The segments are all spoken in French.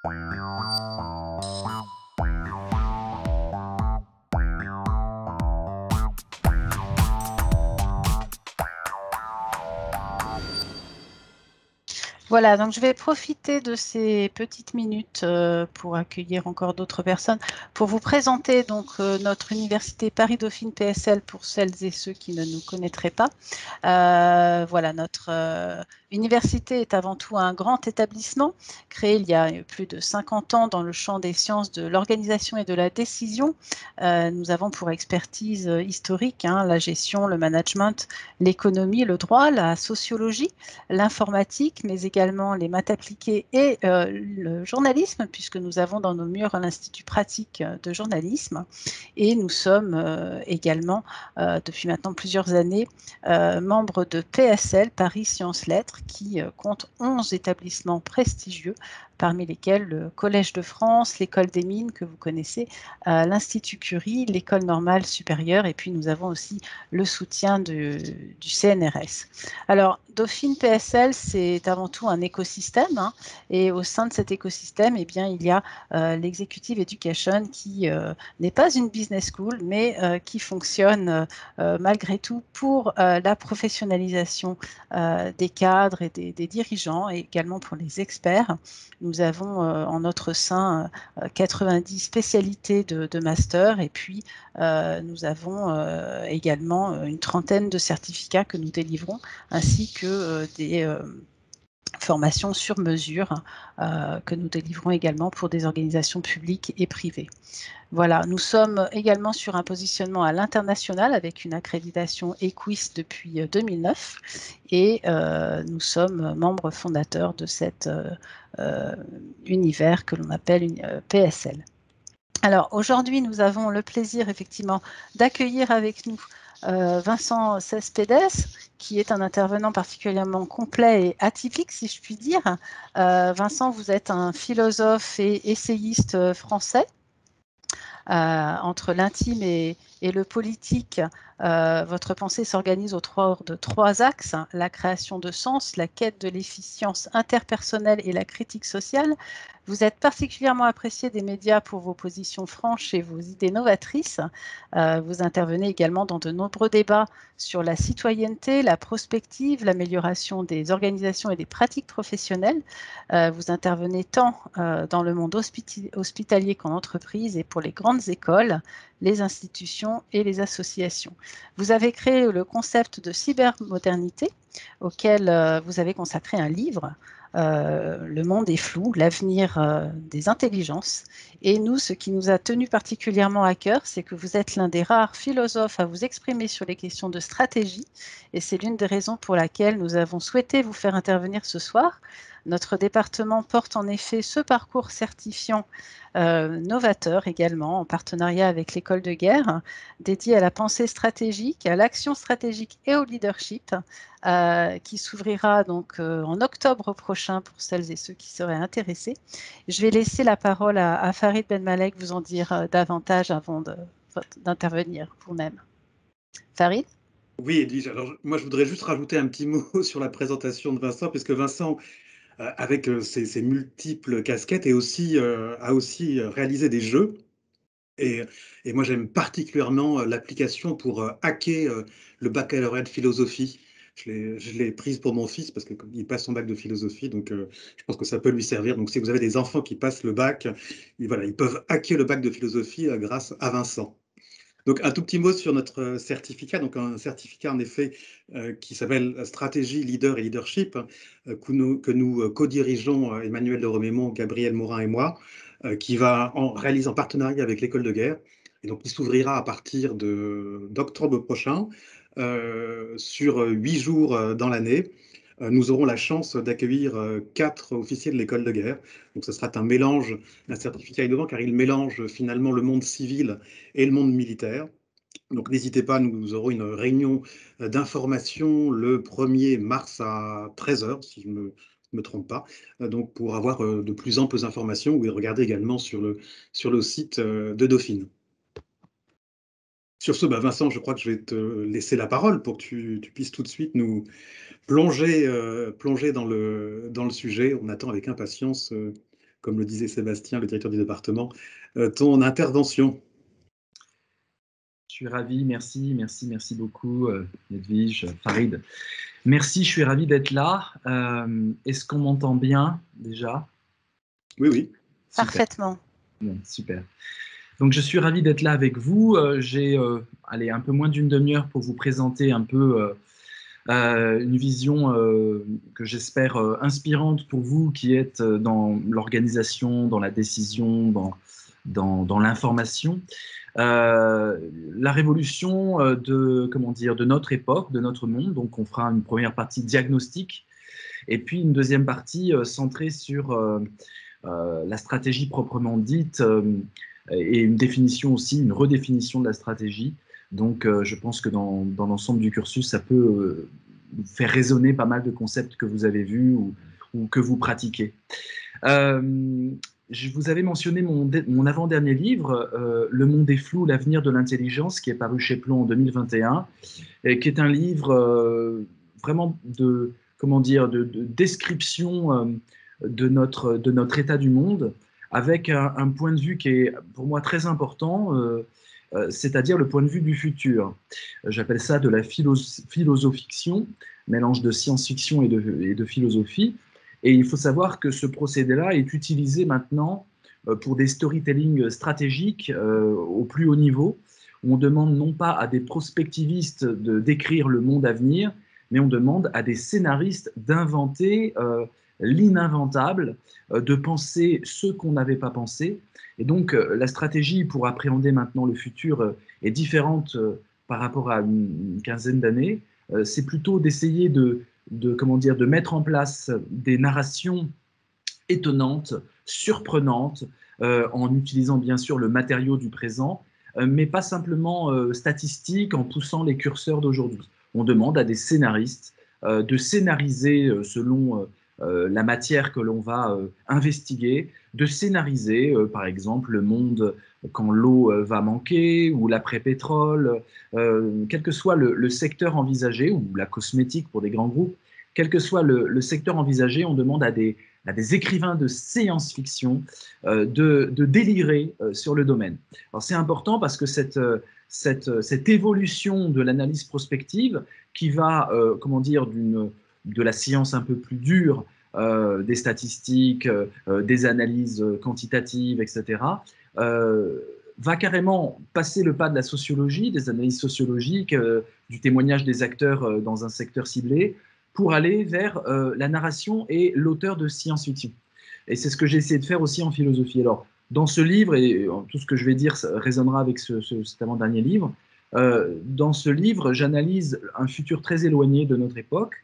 Voilà, donc je vais profiter de ces petites minutes pour accueillir encore d'autres personnes, pour vous présenter donc notre université Paris-Dauphine PSL pour celles et ceux qui ne nous connaîtraient pas. Voilà, notre université est avant tout un grand établissement créé il y a plus de 50 ans dans le champ des sciences de l'organisation et de la décision. Nous avons pour expertise historique la gestion, le management, l'économie, le droit, la sociologie, l'informatique, mais également les maths appliquées et le journalisme, puisque nous avons dans nos murs l'Institut pratique de journalisme. Et nous sommes également, depuis maintenant plusieurs années, membre de PSL, Paris Sciences Lettres, qui compte 11 établissements prestigieux, parmi lesquels le Collège de France, l'École des Mines, que vous connaissez, l'Institut Curie, l'École normale supérieure, et puis nous avons aussi le soutien du CNRS. Alors, Dauphine PSL, c'est avant tout un écosystème, et au sein de cet écosystème, eh bien, il y a l'Executive Education qui n'est pas une business school, mais qui fonctionne malgré tout pour la professionnalisation des cadres et des dirigeants, et également pour les experts. Nous avons en notre sein 90 spécialités de master, et puis nous avons également une trentaine de certificats que nous délivrons, ainsi que des formations sur mesure que nous délivrons également pour des organisations publiques et privées. Voilà, nous sommes également sur un positionnement à l'international avec une accréditation EQUIS depuis 2009, et nous sommes membres fondateurs de cet univers que l'on appelle une PSL. Alors aujourd'hui, nous avons le plaisir effectivement d'accueillir avec nous Vincent Cespedes, qui est un intervenant particulièrement complet et atypique, si je puis dire. Vincent, vous êtes un philosophe et essayiste français. Entre l'intime et le politique, votre pensée s'organise autour de trois axes: la création de sens, la quête de l'efficience interpersonnelle et la critique sociale. Vous êtes particulièrement apprécié des médias pour vos positions franches et vos idées novatrices. Vous intervenez également dans de nombreux débats sur la citoyenneté, la prospective, l'amélioration des organisations et des pratiques professionnelles. Vous intervenez tant dans le monde hospitalier qu'en entreprise et pour les grandes écoles, les institutions et les associations. Vous avez créé le concept de cybermodernité, auquel vous avez consacré un livre. Le monde est flou, l'avenir des intelligences. Et nous, ce qui nous a tenu particulièrement à cœur, c'est que vous êtes l'un des rares philosophes à vous exprimer sur les questions de stratégie. Et c'est l'une des raisons pour laquelle nous avons souhaité vous faire intervenir ce soir. Notre département porte en effet ce parcours certifiant novateur également, en partenariat avec l'École de guerre, dédié à la pensée stratégique, à l'action stratégique et au leadership, qui s'ouvrira donc en octobre prochain pour celles et ceux qui seraient intéressés. Je vais laisser la parole à Farid Benmalek vous en dire davantage avant d'intervenir vous-même. Farid? Oui, Edwige. Alors, moi, je voudrais juste rajouter un petit mot sur la présentation de Vincent, puisque Vincent, avec ses multiples casquettes, a aussi réalisé des jeux. Et, et moi, j'aime particulièrement l'application pour hacker le baccalauréat de philosophie. Je l'ai prise pour mon fils parce qu'il passe son bac de philosophie, donc je pense que ça peut lui servir. Donc, si vous avez des enfants qui passent le bac, voilà, ils peuvent hacker le bac de philosophie grâce à Vincent. Donc, un tout petit mot sur notre certificat. Donc, un certificat, en effet, qui s'appelle Stratégie, Leader et Leadership, que nous co-dirigeons, Emmanuel de Remémont, Gabriel Morin et moi, qui va réaliser en partenariat avec l'École de guerre. Et donc, il s'ouvrira à partir d'octobre prochain, sur 8 jours dans l'année. Nous aurons la chance d'accueillir 4 officiers de l'École de guerre. Donc, ce sera un mélange, un certificat innovant, car il mélange finalement le monde civil et le monde militaire. Donc n'hésitez pas, nous aurons une réunion d'information le 1er mars à 13 heures, si je ne me trompe pas, donc pour avoir de plus amples informations, ou regardez également sur le site de Dauphine. Sur ce, Vincent, je crois que je vais te laisser la parole pour que tu puisses tout de suite nous plonger dans le sujet. On attend avec impatience comme le disait Sébastien, le directeur du département, ton intervention. Je suis ravi, merci beaucoup, Edwige, Farid. Merci, je suis ravi d'être là. Est-ce qu'on m'entend bien déjà? Oui, oui. Super. Parfaitement. Bon, super. Donc, je suis ravi d'être là avec vous. J'ai un peu moins d'une demi-heure pour vous présenter un peu une vision que j'espère inspirante pour vous qui êtes dans l'organisation, dans la décision, dans l'information. La révolution de notre époque, de notre monde. Donc, on fera une première partie diagnostic et puis une deuxième partie centrée sur la stratégie proprement dite et une définition aussi, une redéfinition de la stratégie. Donc, je pense que dans l'ensemble du cursus, ça peut faire résonner pas mal de concepts que vous avez vus ou que vous pratiquez. Je vous avais mentionné mon avant-dernier livre, Le monde est flou, l'avenir de l'intelligence, qui est paru chez Plon en 2021, et qui est un livre vraiment de description de notre état du monde, avec un point de vue qui est pour moi très important, c'est-à-dire le point de vue du futur. J'appelle ça de la philosophiction, mélange de science-fiction et de philosophie. Et il faut savoir que ce procédé-là est utilisé maintenant pour des storytelling stratégiques au plus haut niveau, où on demande non pas à des prospectivistes de décrire le monde à venir, mais on demande à des scénaristes d'inventer l'ininventable, de penser ce qu'on n'avait pas pensé. Et donc, la stratégie pour appréhender maintenant le futur est différente par rapport à une quinzaine d'années. C'est plutôt d'essayer de mettre en place des narrations étonnantes, surprenantes, en utilisant bien sûr le matériau du présent, mais pas simplement statistique en poussant les curseurs d'aujourd'hui. On demande à des scénaristes de scénariser selon la matière que l'on va investiguer, de scénariser par exemple le monde quand l'eau va manquer ou l'après-pétrole, quel que soit le secteur envisagé, ou la cosmétique pour des grands groupes, quel que soit le secteur envisagé, on demande à des écrivains de science-fiction de délirer sur le domaine. Alors c'est important parce que cette évolution de l'analyse prospective qui va, de la science un peu plus dure, des statistiques, des analyses quantitatives, etc., va carrément passer le pas de la sociologie, des analyses sociologiques, du témoignage des acteurs dans un secteur ciblé, pour aller vers la narration et l'auteur de science-fiction. Et c'est ce que j'ai essayé de faire aussi en philosophie. Alors, dans ce livre, et tout ce que je vais dire résonnera avec cet avant-dernier livre, dans ce livre, j'analyse un futur très éloigné de notre époque,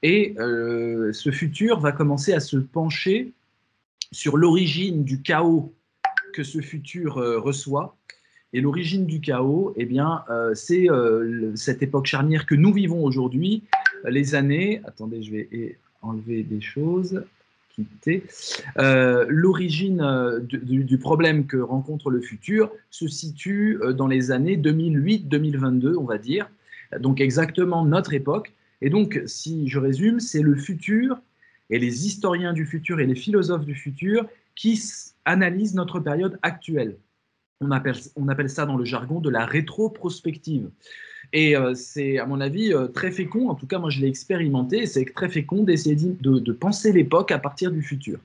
et ce futur va commencer à se pencher sur l'origine du chaos que ce futur reçoit. Et l'origine du chaos, eh bien, c'est cette époque charnière que nous vivons aujourd'hui, les années... Attendez, je vais enlever des choses, quitter. L'origine du problème que rencontre le futur se situe dans les années 2008-2022, on va dire. Donc exactement notre époque. Et donc, si je résume, c'est le futur et les historiens du futur et les philosophes du futur qui analysent notre période actuelle. On appelle ça dans le jargon de la rétroprospective. Et c'est, à mon avis, très fécond, en tout cas moi je l'ai expérimenté, c'est très fécond d'essayer de penser l'époque à partir du futur.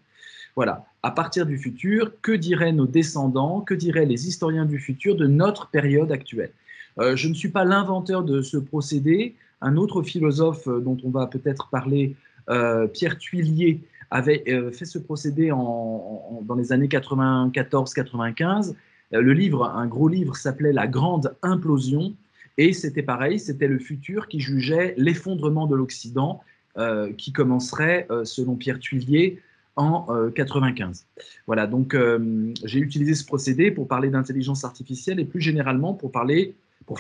Voilà, à partir du futur, que diraient nos descendants, que diraient les historiens du futur de notre période actuelle? Je ne suis pas l'inventeur de ce procédé. Un autre philosophe dont on va peut-être parler, Pierre Thuillier, avait fait ce procédé dans les années 94-95. Le livre, un gros livre, s'appelait La Grande Implosion, et c'était pareil, c'était le futur qui jugeait l'effondrement de l'Occident, qui commencerait, selon Pierre Thuillier, en 95. Voilà, donc j'ai utilisé ce procédé pour parler d'intelligence artificielle et plus généralement pour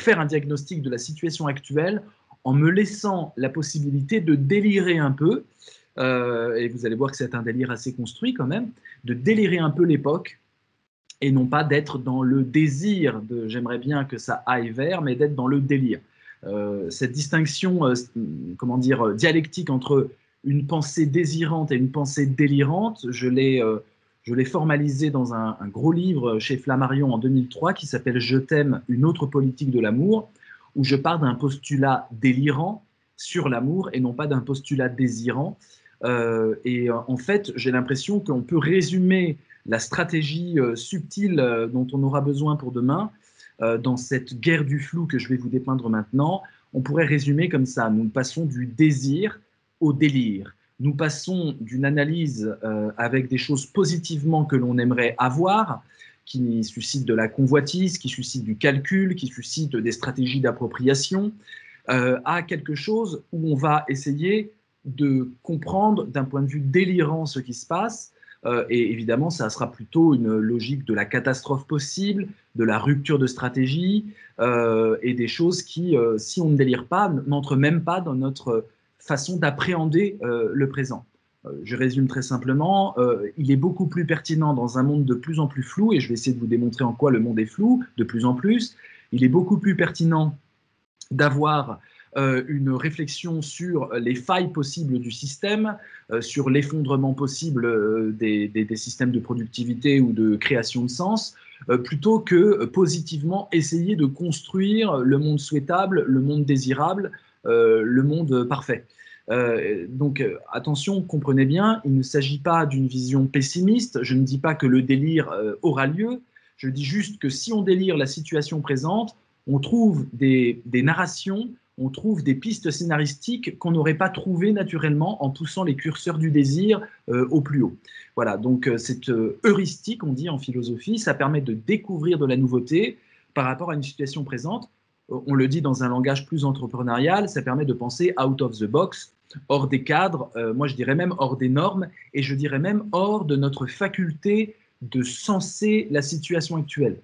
faire un diagnostic de la situation actuelle en me laissant la possibilité de délirer un peu, et vous allez voir que c'est un délire assez construit quand même, de délirer un peu l'époque, et non pas d'être dans le désir de j'aimerais bien que ça aille vers, mais d'être dans le délire. Cette distinction, dialectique entre une pensée désirante et une pensée délirante, je l'ai Je l'ai formalisé dans un gros livre chez Flammarion en 2003 qui s'appelle « Je t'aime, une autre politique de l'amour », où je pars d'un postulat délirant sur l'amour et non pas d'un postulat désirant. En fait, j'ai l'impression qu'on peut résumer la stratégie subtile dont on aura besoin pour demain dans cette guerre du flou que je vais vous dépeindre maintenant. On pourrait résumer comme ça: nous passons du désir au délire. Nous passons d'une analyse avec des choses positivement que l'on aimerait avoir, qui suscitent de la convoitise, qui suscitent du calcul, qui suscitent des stratégies d'appropriation, à quelque chose où on va essayer de comprendre d'un point de vue délirant ce qui se passe. Et évidemment, ça sera plutôt une logique de la catastrophe possible, de la rupture de stratégie, et des choses qui, si on ne délire pas, n'entrent même pas dans notre façon d'appréhender le présent. Je résume très simplement, il est beaucoup plus pertinent dans un monde de plus en plus flou, et je vais essayer de vous démontrer en quoi le monde est flou de plus en plus, il est beaucoup plus pertinent d'avoir une réflexion sur les failles possibles du système, sur l'effondrement possible des systèmes de productivité ou de création de sens, plutôt que positivement essayer de construire le monde souhaitable, le monde désirable, le monde parfait. Donc attention, comprenez bien, il ne s'agit pas d'une vision pessimiste, je ne dis pas que le délire aura lieu, je dis juste que si on délire la situation présente, on trouve des narrations, on trouve des pistes scénaristiques qu'on n'aurait pas trouvées naturellement en poussant les curseurs du désir au plus haut. Voilà, donc cette heuristique, on dit en philosophie, ça permet de découvrir de la nouveauté par rapport à une situation présente. On le dit dans un langage plus entrepreneurial, ça permet de penser out of the box, hors des cadres, moi je dirais même hors des normes, et je dirais même hors de notre faculté de senser la situation actuelle.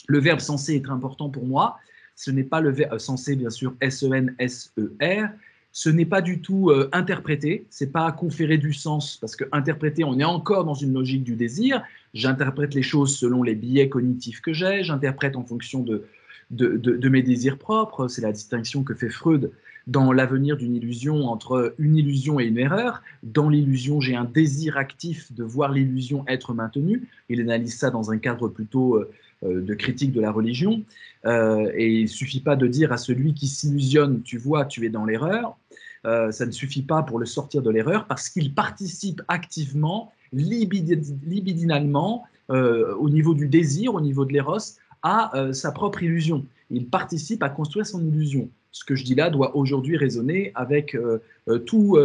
Le verbe senser est important pour moi. Ce n'est pas le verbe senser, bien sûr, S-E-N-S-E-R. Ce n'est pas du tout interpréter, c'est pas conférer du sens, parce que interpréter, on est encore dans une logique du désir. J'interprète les choses selon les biais cognitifs que j'ai, j'interprète en fonction de mes désirs propres. C'est la distinction que fait Freud dans L'avenir d'une illusion entre une illusion et une erreur. Dans l'illusion, j'ai un désir actif de voir l'illusion être maintenue. Il analyse ça dans un cadre plutôt de critique de la religion. Et il ne suffit pas de dire à celui qui s'illusionne, tu vois, tu es dans l'erreur. Ça ne suffit pas pour le sortir de l'erreur parce qu'il participe activement, libidinalement, au niveau du désir, au niveau de l'éros, à sa propre illusion. Il participe à construire son illusion. Ce que je dis là doit aujourd'hui résonner avec tout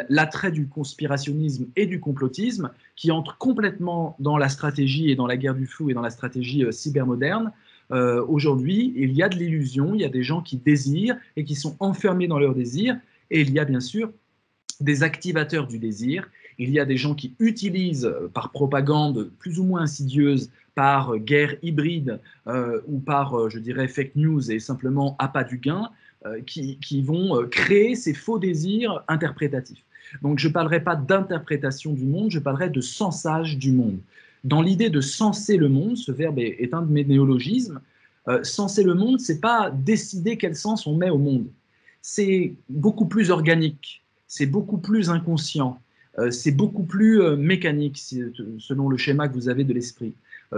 l'attrait du conspirationnisme et du complotisme qui entre complètement dans la stratégie et dans la guerre du flou et dans la stratégie cybermoderne. Aujourd'hui, il y a de l'illusion, il y a des gens qui désirent et qui sont enfermés dans leur désir, et il y a bien sûr des activateurs du désir. Il y a des gens qui utilisent par propagande plus ou moins insidieuse, par guerre hybride ou par, je dirais, fake news et simplement appât du gain, qui vont créer ces faux désirs interprétatifs. Donc je ne parlerai pas d'interprétation du monde, je parlerai de sensage du monde. Dans l'idée de senser le monde, ce verbe est un de mes néologismes, senser le monde, ce n'est pas décider quel sens on met au monde. C'est beaucoup plus organique, c'est beaucoup plus inconscient, c'est beaucoup plus mécanique, selon le schéma que vous avez de l'esprit.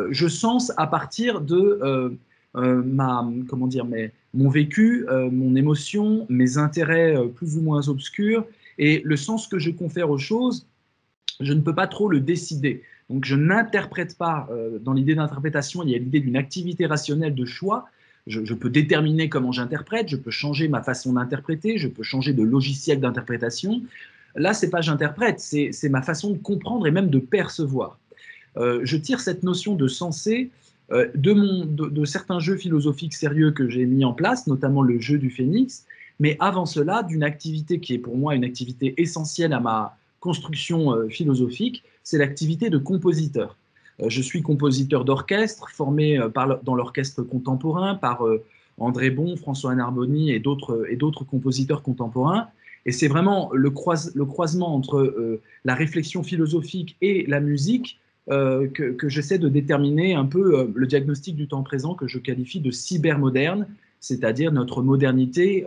Je sens à partir de mon vécu, mon émotion, mes intérêts plus ou moins obscurs, et le sens que je confère aux choses, je ne peux pas trop le décider. Donc je n'interprète pas, dans l'idée d'interprétation, il y a l'idée d'une activité rationnelle de choix. Je peux déterminer comment j'interprète, je peux changer ma façon d'interpréter, je peux changer de logiciel d'interprétation. Là, ce n'est pas j'interprète, c'est ma façon de comprendre et même de percevoir. Je tire cette notion de sensé de certains jeux philosophiques sérieux que j'ai mis en place, notamment le jeu du Phénix, mais avant cela, d'une activité qui est pour moi une activité essentielle à ma construction philosophique, c'est l'activité de compositeur. Je suis compositeur d'orchestre, formé dans l'orchestre contemporain par André Bon, François Narboni et d'autres compositeurs contemporains. Et c'est vraiment le croisement entre la réflexion philosophique et la musique que j'essaie de déterminer un peu le diagnostic du temps présent que je qualifie de cybermoderne. c'est-à-dire notre modernité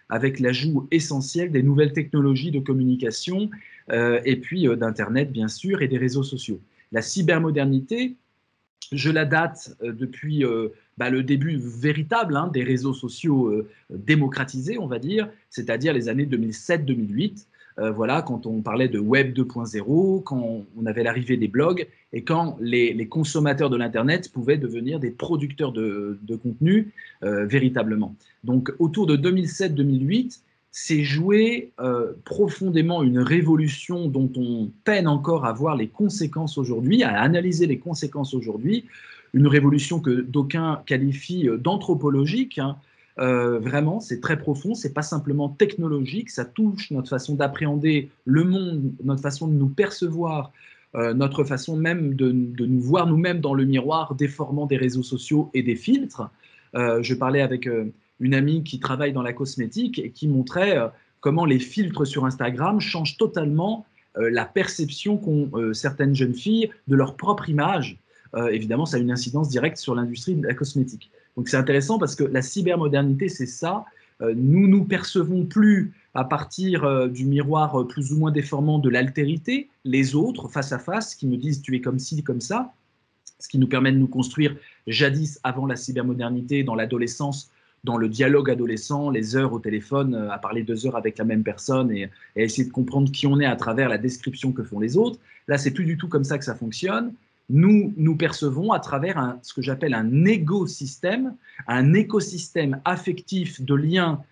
avec l'ajout essentiel des nouvelles technologies de communication et puis d'Internet, bien sûr, et des réseaux sociaux. La cybermodernité, je la date depuis le début véritable des réseaux sociaux démocratisés, on va dire, c'est-à-dire les années 2007-2008. Voilà, quand on parlait de Web 2.0, quand on avait l'arrivée des blogs et quand les consommateurs de l'Internet pouvaient devenir des producteurs de contenu véritablement. Donc, autour de 2007-2008, s'est joué profondément une révolution dont on peine encore à voir les conséquences aujourd'hui, à analyser les conséquences aujourd'hui, une révolution que d'aucuns qualifient d'anthropologique. Vraiment, c'est très profond, c'est pas simplement technologique, ça touche notre façon d'appréhender le monde, notre façon de nous percevoir, notre façon même de nous voir nous-mêmes dans le miroir, déformant des réseaux sociaux et des filtres. Je parlais avec une amie qui travaille dans la cosmétique et qui montrait comment les filtres sur Instagram changent totalement la perception qu'ont certaines jeunes filles de leur propre image. Évidemment, ça a une incidence directe sur l'industrie de la cosmétique. Donc c'est intéressant parce que la cybermodernité, c'est ça. Nous nous percevons plus à partir du miroir plus ou moins déformant de l'altérité, les autres, face à face, qui me disent « tu es comme ci, comme ça », ce qui nous permet de nous construire jadis, avant la cybermodernité, dans l'adolescence, dans le dialogue adolescent, les heures au téléphone, à parler 2 heures avec la même personne et essayer de comprendre qui on est à travers la description que font les autres. Là, c'est plus du tout comme ça que ça fonctionne. Nous percevons à travers ce que j'appelle un écosystème, un écosystème affectif de liens,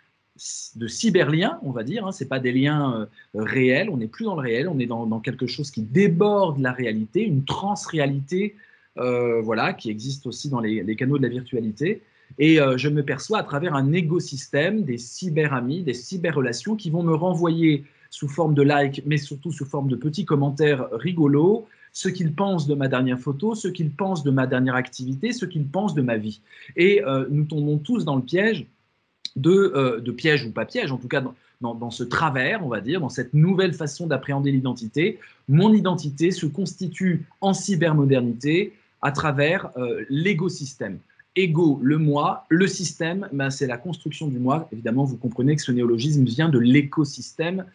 de cyberliens, on va dire. Ce n'est pas des liens réels, on n'est plus dans le réel, on est dans quelque chose qui déborde la réalité, une transréalité voilà, qui existe aussi dans les canaux de la virtualité. Et je me perçois à travers un écosystème, des cyberamis, des cyberrelations qui vont me renvoyer sous forme de likes, mais surtout sous forme de petits commentaires rigolos, ce qu'ils pensent de ma dernière photo, ce qu'ils pensent de ma dernière activité, ce qu'ils pensent de ma vie. Et nous tombons tous dans le piège de piège ou pas piège, en tout cas dans ce travers, on va dire, dans cette nouvelle façon d'appréhender l'identité. Mon identité se constitue en cybermodernité à travers l'écosystème. Ego, le moi, le système, c'est la construction du moi. Évidemment, vous comprenez que ce néologisme vient de l'écosystème.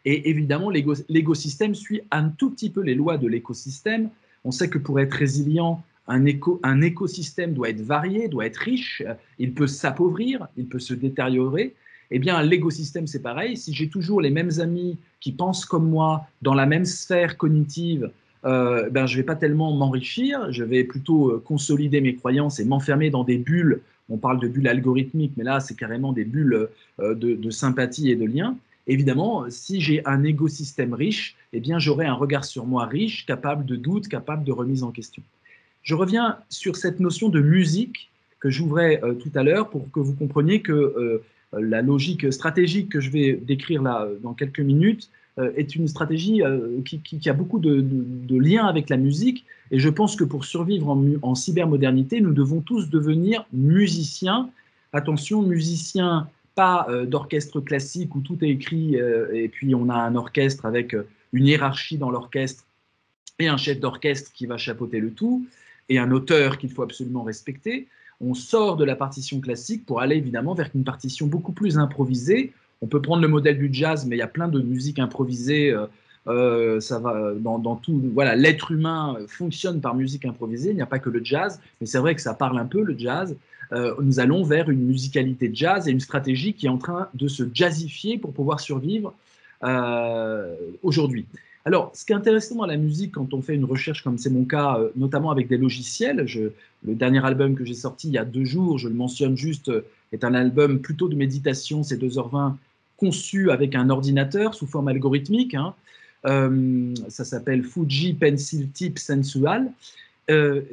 Et évidemment, l'écosystème suit un tout petit peu les lois de l'écosystème. On sait que pour être résilient, un écosystème doit être varié, doit être riche, il peut s'appauvrir, il peut se détériorer. Eh bien, l'écosystème, c'est pareil. Si j'ai toujours les mêmes amis qui pensent comme moi, dans la même sphère cognitive, je ne vais pas tellement m'enrichir, je vais plutôt consolider mes croyances et m'enfermer dans des bulles. On parle de bulles algorithmiques, mais là, c'est carrément des bulles de sympathie et de lien. Évidemment, si j'ai un écosystème riche, eh bien, j'aurai un regard sur moi riche, capable de doute, capable de remise en question. Je reviens sur cette notion de musique que j'ouvrais tout à l'heure pour que vous compreniez que la logique stratégique que je vais décrire là dans quelques minutes est une stratégie qui a beaucoup de liens avec la musique. Et je pense que pour survivre en cybermodernité, nous devons tous devenir musiciens. Attention, musiciens, pas d'orchestre classique où tout est écrit et puis on a un orchestre avec une hiérarchie dans l'orchestre et un chef d'orchestre qui va chapeauter le tout et un auteur qu'il faut absolument respecter. On sort de la partition classique pour aller évidemment vers une partition beaucoup plus improvisée. On peut prendre le modèle du jazz, mais il y a plein de musiques improvisées. Ça va dans tout. Voilà, l'être humain fonctionne par musique improvisée. Il n'y a pas que le jazz, mais c'est vrai que ça parle un peu le jazz. Nous allons vers une musicalité de jazz et une stratégie qui est en train de se jazzifier pour pouvoir survivre aujourd'hui. Alors, ce qui est intéressant dans la musique, quand on fait une recherche comme c'est mon cas, notamment avec des logiciels, le dernier album que j'ai sorti il y a 2 jours, je le mentionne juste, est un album plutôt de méditation, c'est 2h20, conçu avec un ordinateur sous forme algorithmique. Ça s'appelle Fuji Pencil Tip Sensual.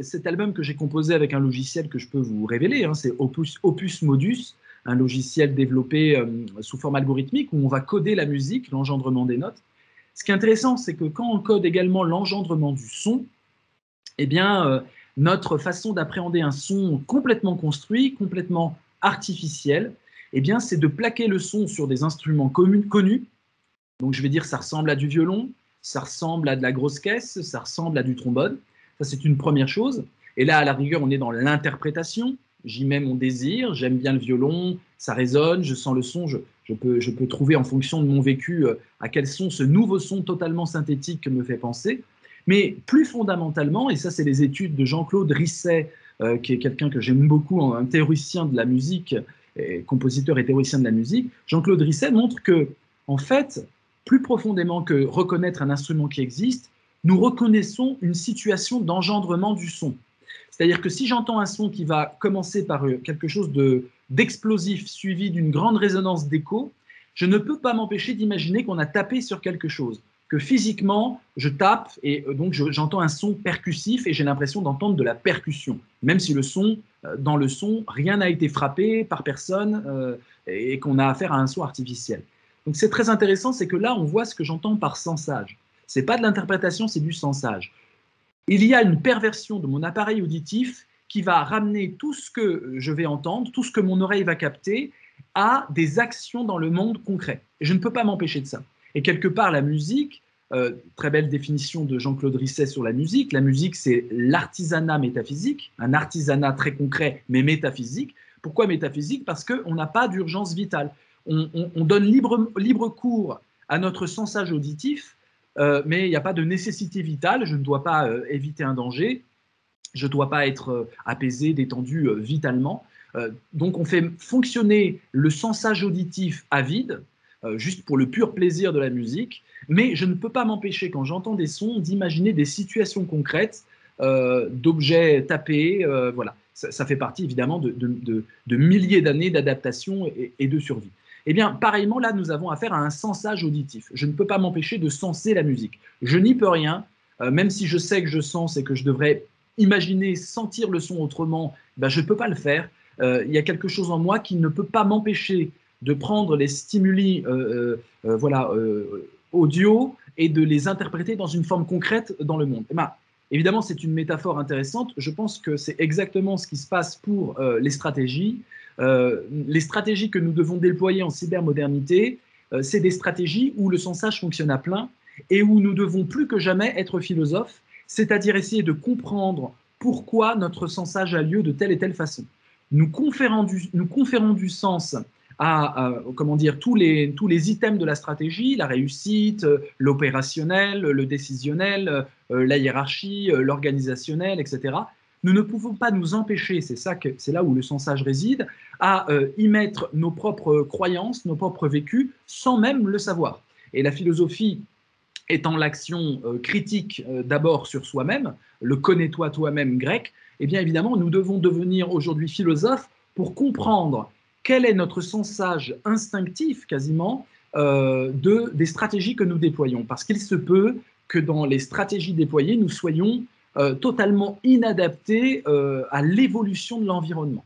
Cet album que j'ai composé avec un logiciel que je peux vous révéler, c'est Opus Modus, un logiciel développé sous forme algorithmique où on va coder la musique, l'engendrement des notes. Ce qui est intéressant, c'est que quand on code également l'engendrement du son, eh bien, notre façon d'appréhender un son complètement construit, complètement artificiel, eh bien, c'est de plaquer le son sur des instruments connus. Donc, je vais dire, ça ressemble à du violon, ça ressemble à de la grosse caisse, ça ressemble à du trombone. Ça, c'est une première chose. Et là, à la rigueur, on est dans l'interprétation. j'y mets mon désir, j'aime bien le violon, ça résonne, je sens le son, je peux trouver en fonction de mon vécu à quel son ce nouveau son totalement synthétique me fait penser. Mais plus fondamentalement, et ça c'est les études de Jean-Claude Risset, qui est quelqu'un que j'aime beaucoup, un théoricien de la musique, compositeur et théoricien de la musique, Jean-Claude Risset montre que, en fait, plus profondément que reconnaître un instrument qui existe, nous reconnaissons une situation d'engendrement du son. C'est-à-dire que si j'entends un son qui va commencer par quelque chose d'explosif suivi d'une grande résonance d'écho, je ne peux pas m'empêcher d'imaginer qu'on a tapé sur quelque chose, que physiquement, je tape et donc j'entends un son percussif et j'ai l'impression d'entendre de la percussion, même si dans le son, rien n'a été frappé par personne et qu'on a affaire à un son artificiel. Donc c'est très intéressant, c'est que là, on voit ce que j'entends par sensage. Ce n'est pas de l'interprétation, c'est du sensage. Il y a une perversion de mon appareil auditif qui va ramener tout ce que je vais entendre, tout ce que mon oreille va capter, à des actions dans le monde concret. Et je ne peux pas m'empêcher de ça. Et quelque part, la musique, très belle définition de Jean-Claude Risset sur la musique, c'est l'artisanat métaphysique, un artisanat très concret, mais métaphysique. Pourquoi métaphysique? Parce qu'on n'a pas d'urgence vitale. On donne libre cours à notre sensage auditif, mais il n'y a pas de nécessité vitale, je ne dois pas éviter un danger, je ne dois pas être apaisé, détendu vitalement. Donc on fait fonctionner le sensage auditif à vide, juste pour le pur plaisir de la musique, mais je ne peux pas m'empêcher, quand j'entends des sons, d'imaginer des situations concrètes, d'objets tapés, voilà. Ça fait partie évidemment de milliers d'années d'adaptation et de survie. Eh bien, pareillement, là, nous avons affaire à un sensage auditif. Je ne peux pas m'empêcher de senser la musique. Je n'y peux rien, même si je sais que je sens et que je devrais imaginer, sentir le son autrement, ben, je ne peux pas le faire. Il y a quelque chose en moi qui ne peut pas m'empêcher de prendre les stimuli audio et de les interpréter dans une forme concrète dans le monde. Ben, évidemment, c'est une métaphore intéressante. Je pense que c'est exactement ce qui se passe pour les stratégies. Les stratégies que nous devons déployer en cybermodernité, c'est des stratégies où le sensage fonctionne à plein et où nous devons plus que jamais être philosophes, c'est-à-dire essayer de comprendre pourquoi notre sensage a lieu de telle et telle façon. Nous conférons du sens à comment dire, tous les items de la stratégie, la réussite, l'opérationnel, le décisionnel, la hiérarchie, l'organisationnel, etc. Nous ne pouvons pas nous empêcher, c'est là où le sensage réside, à y mettre nos propres croyances, nos propres vécus, sans même le savoir. Et la philosophie étant l'action critique d'abord sur soi-même, le connais-toi toi-même grec, eh bien évidemment, nous devons devenir aujourd'hui philosophes pour comprendre quel est notre sensage instinctif quasiment des stratégies que nous déployons. Parce qu'il se peut que dans les stratégies déployées, nous soyons totalement inadaptés à l'évolution de l'environnement.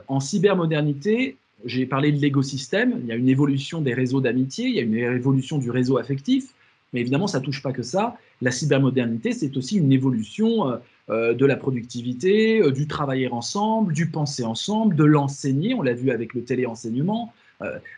En cybermodernité, j'ai parlé de l'écosystème, il y a une évolution des réseaux d'amitié, il y a une évolution du réseau affectif, mais évidemment, ça ne touche pas que ça. La cybermodernité, c'est aussi une évolution de la productivité, du travailler ensemble, du penser ensemble, de l'enseigner. On l'a vu avec le téléenseignement.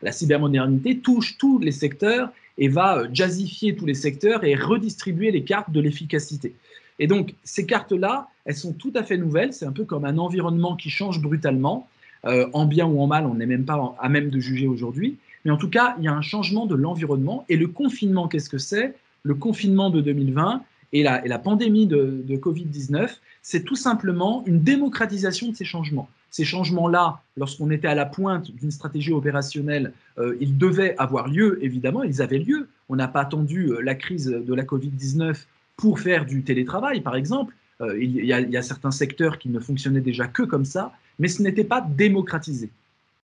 La cybermodernité touche tous les secteurs et va jazzifier tous les secteurs et redistribuer les cartes de l'efficacité. Et donc, ces cartes-là, elles sont tout à fait nouvelles. C'est un peu comme un environnement qui change brutalement. En bien ou en mal, on n'est même pas à même de juger aujourd'hui. Mais en tout cas, il y a un changement de l'environnement. Et le confinement, qu'est-ce que c'est? Le confinement de 2020 et la pandémie de Covid-19, c'est tout simplement une démocratisation de ces changements. Ces changements-là, lorsqu'on était à la pointe d'une stratégie opérationnelle, ils devaient avoir lieu, évidemment, ils avaient lieu. On n'a pas attendu la crise de la Covid-19 pour faire du télétravail, par exemple. Il y a certains secteurs qui ne fonctionnaient déjà que comme ça, mais ce n'était pas démocratisé.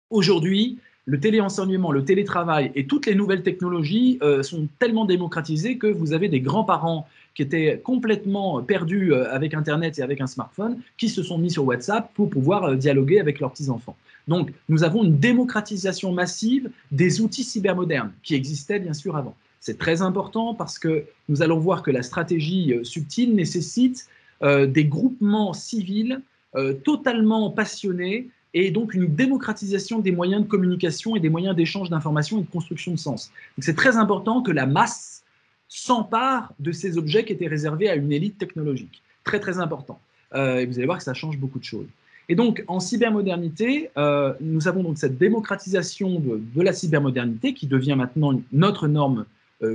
Aujourd'hui, le téléenseignement, le télétravail et toutes les nouvelles technologies sont tellement démocratisées que vous avez des grands-parents qui étaient complètement perdus avec Internet et avec un smartphone, qui se sont mis sur WhatsApp pour pouvoir dialoguer avec leurs petits-enfants. Donc, nous avons une démocratisation massive des outils cybermodernes qui existaient bien sûr avant. C'est très important parce que nous allons voir que la stratégie subtile nécessite des groupements civils totalement passionnés et donc une démocratisation des moyens de communication et des moyens d'échange d'informations et de construction de sens. Donc c'est très important que la masse s'empare de ces objets qui étaient réservés à une élite technologique. Très très important. Et vous allez voir que ça change beaucoup de choses. Et donc, en cybermodernité, nous avons donc cette démocratisation de la cybermodernité qui devient maintenant notre norme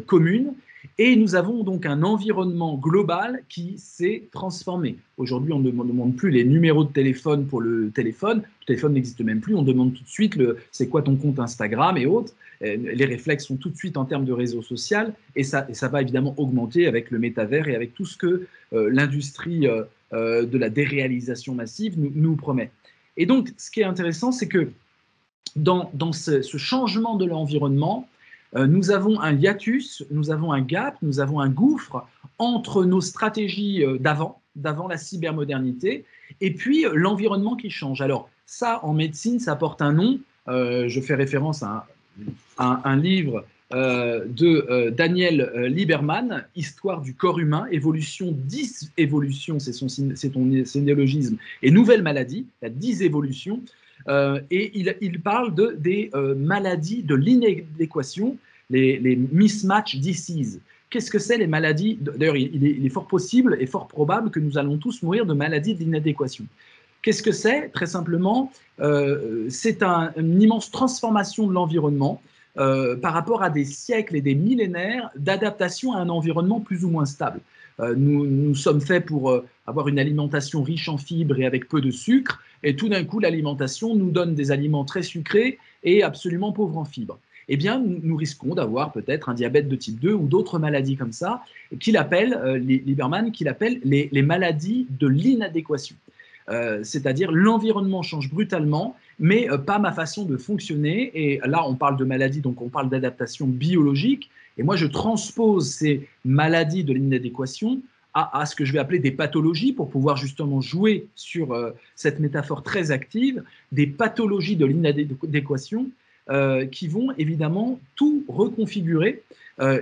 commune. Et nous avons donc un environnement global qui s'est transformé. Aujourd'hui, on ne demande plus les numéros de téléphone pour le téléphone. Le téléphone n'existe même plus. On demande tout de suite c'est quoi ton compte Instagram et autres. Les réflexes sont tout de suite en termes de réseau social. Et ça va évidemment augmenter avec le métavers et avec tout ce que l'industrie de la déréalisation massive nous promet. Et donc, ce qui est intéressant, c'est que dans ce changement de l'environnement, nous avons un hiatus, nous avons un gap, nous avons un gouffre entre nos stratégies d'avant la cybermodernité, et puis l'environnement qui change. Alors ça, en médecine, ça porte un nom. Je fais référence à un livre de Daniel Lieberman, Histoire du corps humain, évolution, dysévolution, c'est son néologisme, et nouvelle maladie, la dysévolution. Et il parle des maladies de l'inadéquation, les mismatch disease. Qu'est-ce que c'est les maladies? D'ailleurs, il est fort possible et fort probable que nous allons tous mourir de maladies d'inadéquation. Qu'est-ce que c'est? Très simplement, c'est une immense transformation de l'environnement par rapport à des siècles et des millénaires d'adaptation à un environnement plus ou moins stable. Nous sommes faits pour avoir une alimentation riche en fibres et avec peu de sucre, et tout d'un coup, l'alimentation nous donne des aliments très sucrés et absolument pauvres en fibres. Eh bien, nous risquons d'avoir peut-être un diabète de type 2 ou d'autres maladies comme ça, Lieberman, qu'il appelle les maladies de l'inadéquation. C'est-à-dire l'environnement change brutalement, mais pas ma façon de fonctionner. Et là, on parle de maladies, donc on parle d'adaptation biologique. Et moi, je transpose ces maladies de l'inadéquation à ce que je vais appeler des pathologies pour pouvoir justement jouer sur cette métaphore très active, des pathologies de l'inadéquation qui vont évidemment tout reconfigurer.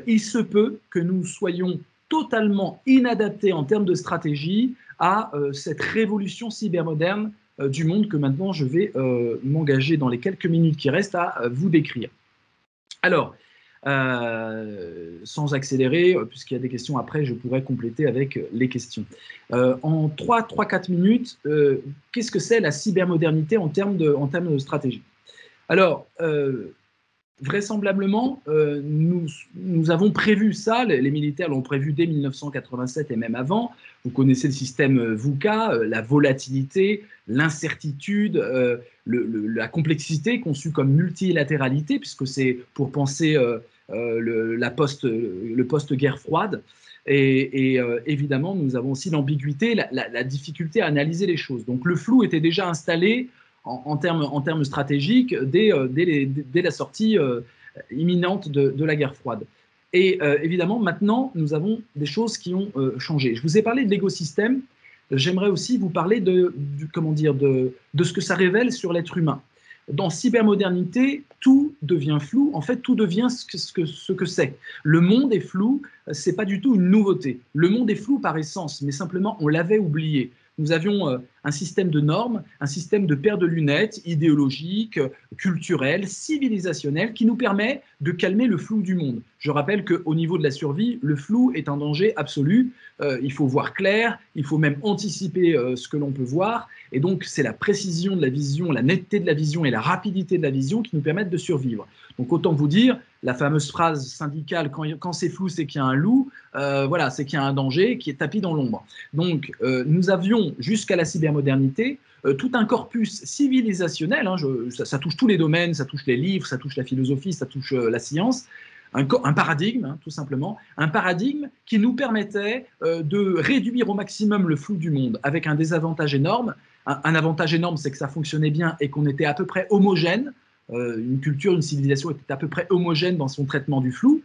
Il se peut que nous soyons totalement inadaptés en termes de stratégie à cette révolution cybermoderne du monde que maintenant je vais m'engager dans les quelques minutes qui restent à vous décrire. Alors, sans accélérer, puisqu'il y a des questions après, je pourrais compléter avec les questions. En 3-4 minutes, qu'est-ce que c'est la cybermodernité en termes de stratégie? Alors, vraisemblablement, nous avons prévu ça, les militaires l'ont prévu dès 1987 et même avant. Vous connaissez le système VUCA, la volatilité, l'incertitude, la complexité conçue comme multilatéralité, puisque c'est pour penser le post-guerre froide. Et évidemment, nous avons aussi l'ambiguïté, la difficulté à analyser les choses. Donc le flou était déjà installé en termes stratégiques dès la sortie imminente de la guerre froide. Et évidemment, maintenant, nous avons des choses qui ont changé. Je vous ai parlé de l'écosystème. J'aimerais aussi vous parler de ce que ça révèle sur l'être humain. Dans cybermodernité, tout devient flou. En fait, tout devient ce que c'est. Le monde est flou, c'est pas du tout une nouveauté. Le monde est flou par essence, mais simplement on l'avait oublié. Nous avions un système de normes, un système de paires de lunettes idéologiques, culturelles, civilisationnelles, qui nous permet de calmer le flou du monde. Je rappelle qu'au niveau de la survie, le flou est un danger absolu. Il faut voir clair, il faut même anticiper ce que l'on peut voir. Et donc, c'est la précision de la vision, la netteté de la vision et la rapidité de la vision qui nous permettent de survivre. Donc, autant vous dire, la fameuse phrase syndicale, quand c'est flou, c'est qu'il y a un loup, voilà, c'est qu'il y a un danger qui est tapis dans l'ombre. Donc, nous avions, jusqu'à la cybermodernité, tout un corpus civilisationnel, hein, ça touche tous les domaines, ça touche les livres, ça touche la philosophie, ça touche la science, un paradigme, hein, tout simplement, un paradigme qui nous permettait de réduire au maximum le flou du monde, avec un désavantage énorme. Un avantage énorme, c'est que ça fonctionnait bien et qu'on était à peu près homogène. Une culture, une civilisation était à peu près homogène dans son traitement du flou,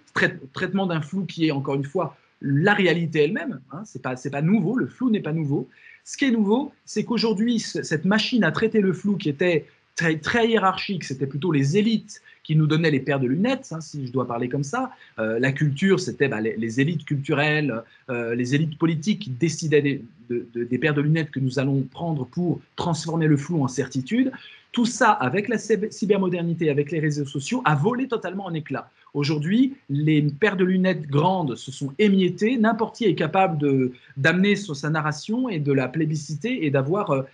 traitement d'un flou qui est, encore une fois, la réalité elle-même. Hein, c'est pas nouveau, le flou n'est pas nouveau. Ce qui est nouveau, c'est qu'aujourd'hui, cette machine à traiter le flou qui était très hiérarchique, c'était plutôt les élites qui nous donnaient les paires de lunettes, hein, si je dois parler comme ça. La culture, c'était les élites culturelles, les élites politiques qui décidaient des paires de lunettes que nous allons prendre pour transformer le flou en certitude. Tout ça, avec la cybermodernité, avec les réseaux sociaux, a volé totalement en éclats. Aujourd'hui, les paires de lunettes grandes se sont émiettées. N'importe qui est capable d'amener sur sa narration et de la plébisciter et d'avoir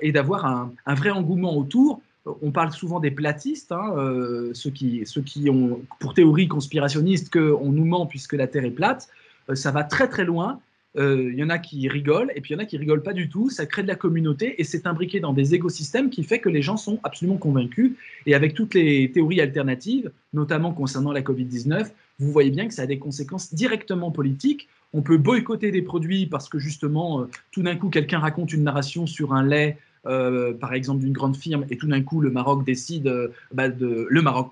et d'avoir un vrai engouement autour. On parle souvent des platistes, hein, ceux qui ont pour théorie conspirationniste qu'on nous ment puisque la Terre est plate. Ça va très très loin. Il y en a qui rigolent et puis il y en a qui rigolent pas du tout. Ça crée de la communauté et c'est imbriqué dans des écosystèmes qui fait que les gens sont absolument convaincus. Et avec toutes les théories alternatives, notamment concernant la Covid-19, vous voyez bien que ça a des conséquences directement politiques. On peut boycotter des produits parce que justement, tout d'un coup, quelqu'un raconte une narration sur un lait, par exemple d'une grande firme, et tout d'un coup, le Maroc décide,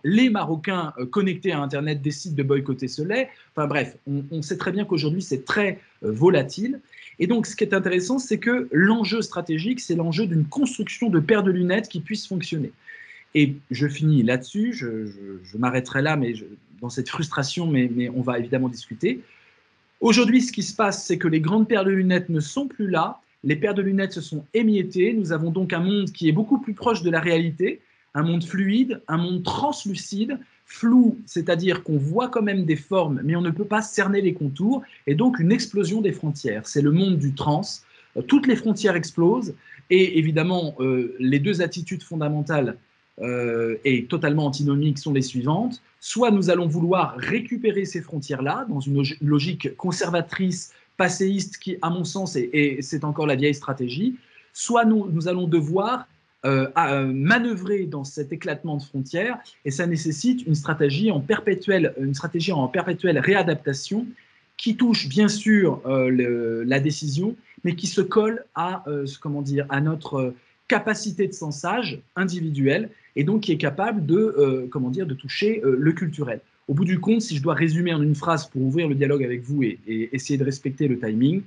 les Marocains connectés à Internet décident de boycotter ce lait. Enfin bref, on sait très bien qu'aujourd'hui, c'est très volatile. Et donc, ce qui est intéressant, c'est que l'enjeu stratégique, c'est l'enjeu d'une construction de paires de lunettes qui puissent fonctionner. Et je finis là-dessus, je m'arrêterai là, mais dans cette frustration, mais on va évidemment discuter. Aujourd'hui, ce qui se passe, c'est que les grandes paires de lunettes ne sont plus là. Les paires de lunettes se sont émiettées. Nous avons donc un monde qui est beaucoup plus proche de la réalité, un monde fluide, un monde translucide, flou, c'est-à-dire qu'on voit quand même des formes, mais on ne peut pas cerner les contours, et donc une explosion des frontières. C'est le monde du trans. Toutes les frontières explosent, et évidemment, les deux attitudes fondamentales et totalement antinomiques sont les suivantes. Soit nous allons vouloir récupérer ces frontières-là dans une logique conservatrice, passéiste, qui, à mon sens, et c'est encore la vieille stratégie, soit nous allons devoir manœuvrer dans cet éclatement de frontières, et ça nécessite une stratégie en perpétuelle réadaptation qui touche bien sûr la décision, mais qui se colle à notre capacité de sensage individuelle, et donc qui est capable de toucher le culturel. Au bout du compte, si je dois résumer en une phrase pour ouvrir le dialogue avec vous et essayer de respecter le timing,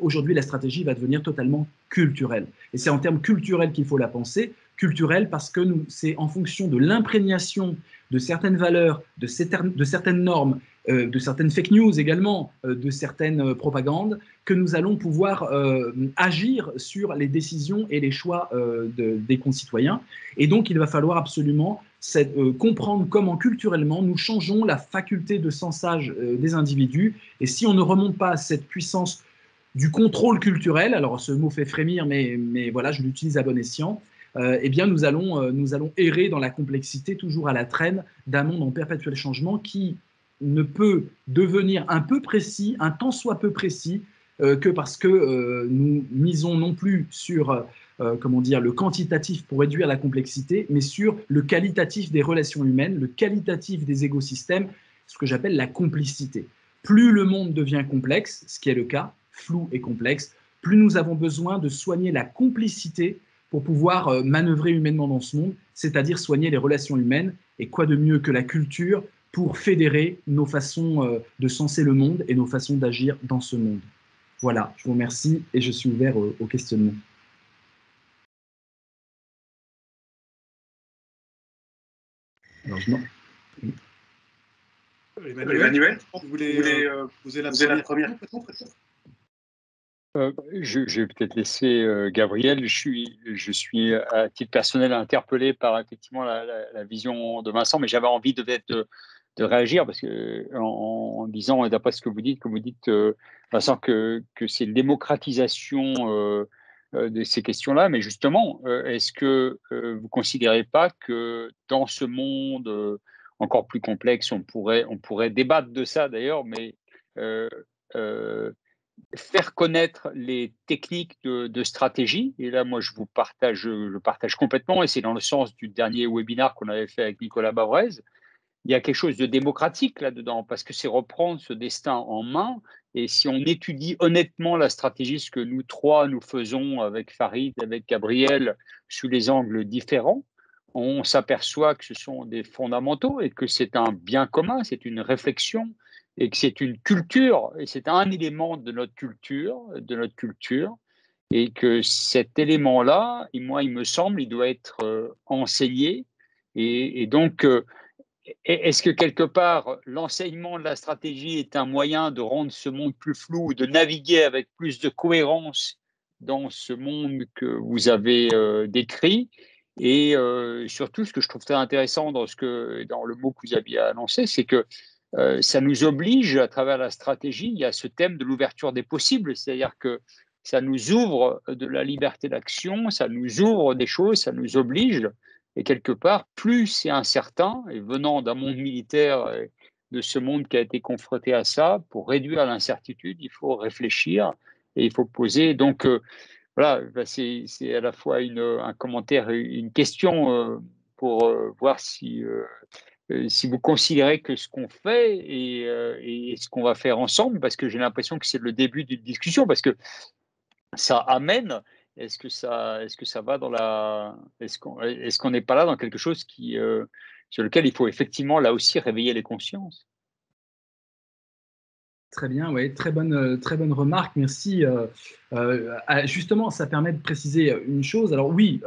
aujourd'hui la stratégie va devenir totalement culturelle. Et c'est en termes culturels qu'il faut la penser. Culturelle parce que c'est en fonction de l'imprégnation de certaines valeurs, de certaines normes, de certaines fake news également, de certaines propagandes, que nous allons pouvoir agir sur les décisions et les choix des concitoyens. Et donc, il va falloir absolument comprendre comment culturellement nous changeons la faculté de sensage des individus. Et si on ne remonte pas à cette puissance du contrôle culturel, alors ce mot fait frémir, mais voilà, je l'utilise à bon escient, eh bien nous allons errer dans la complexité, toujours à la traîne d'un monde en perpétuel changement qui ne peut devenir un peu précis, un tant soit peu précis, que parce que nous misons non plus sur le quantitatif pour réduire la complexité, mais sur le qualitatif des relations humaines, le qualitatif des écosystèmes, ce que j'appelle la complicité. Plus le monde devient complexe, ce qui est le cas, flou et complexe, plus nous avons besoin de soigner la complicité pour pouvoir manœuvrer humainement dans ce monde, c'est-à-dire soigner les relations humaines. Et quoi de mieux que la culture pour fédérer nos façons de senser le monde et nos façons d'agir dans ce monde. Voilà, je vous remercie et je suis ouvert au questionnement. Alors, Emmanuel, vous voulez poser la première question peut-être? Je vais peut-être laisser Gabriel. Je suis à titre personnel interpellé par effectivement la vision de Vincent, mais j'avais envie de réagir parce que en disant, d'après ce que vous dites, Vincent, que c'est une démocratisation de ces questions-là. Mais justement, est-ce que vous ne considérez pas que dans ce monde encore plus complexe, on pourrait débattre de ça d'ailleurs, mais faire connaître les techniques de stratégie, et là, moi, je partage complètement, et c'est dans le sens du dernier webinaire qu'on avait fait avec Nicolas Bavrez. Il y a quelque chose de démocratique là-dedans, parce que c'est reprendre ce destin en main, et si on étudie honnêtement la stratégie, ce que nous trois, nous faisons avec Farid, avec Gabriel, sous les angles différents, on s'aperçoit que ce sont des fondamentaux, et que c'est un bien commun, c'est une réflexion, et que c'est une culture, et c'est un élément de notre culture, et que cet élément-là, moi, il me semble, il doit être enseigné, et donc, est-ce que quelque part, l'enseignement de la stratégie est un moyen de rendre ce monde plus flou, de naviguer avec plus de cohérence dans ce monde que vous avez décrit? Et surtout, ce que je trouve très intéressant dans le mot que vous aviez annoncé, c'est que ça nous oblige, à travers la stratégie, il y a ce thème de l'ouverture des possibles, c'est-à-dire que ça nous ouvre de la liberté d'action, ça nous ouvre des choses, ça nous oblige. Et quelque part, plus c'est incertain, et venant d'un monde militaire, et de ce monde qui a été confronté à ça, pour réduire l'incertitude, il faut réfléchir et il faut poser. Donc, voilà, c'est à la fois un commentaire et une question pour voir si vous considérez que ce qu'on fait et ce qu'on va faire ensemble, parce que j'ai l'impression que c'est le début d'une discussion, parce que ça amène. Est-ce que ça va dans la. Est-ce qu'on n'est pas là dans quelque chose sur lequel il faut effectivement, là aussi, réveiller les consciences? Très bien, oui, très bonne remarque, merci. Justement, ça permet de préciser une chose. Alors oui,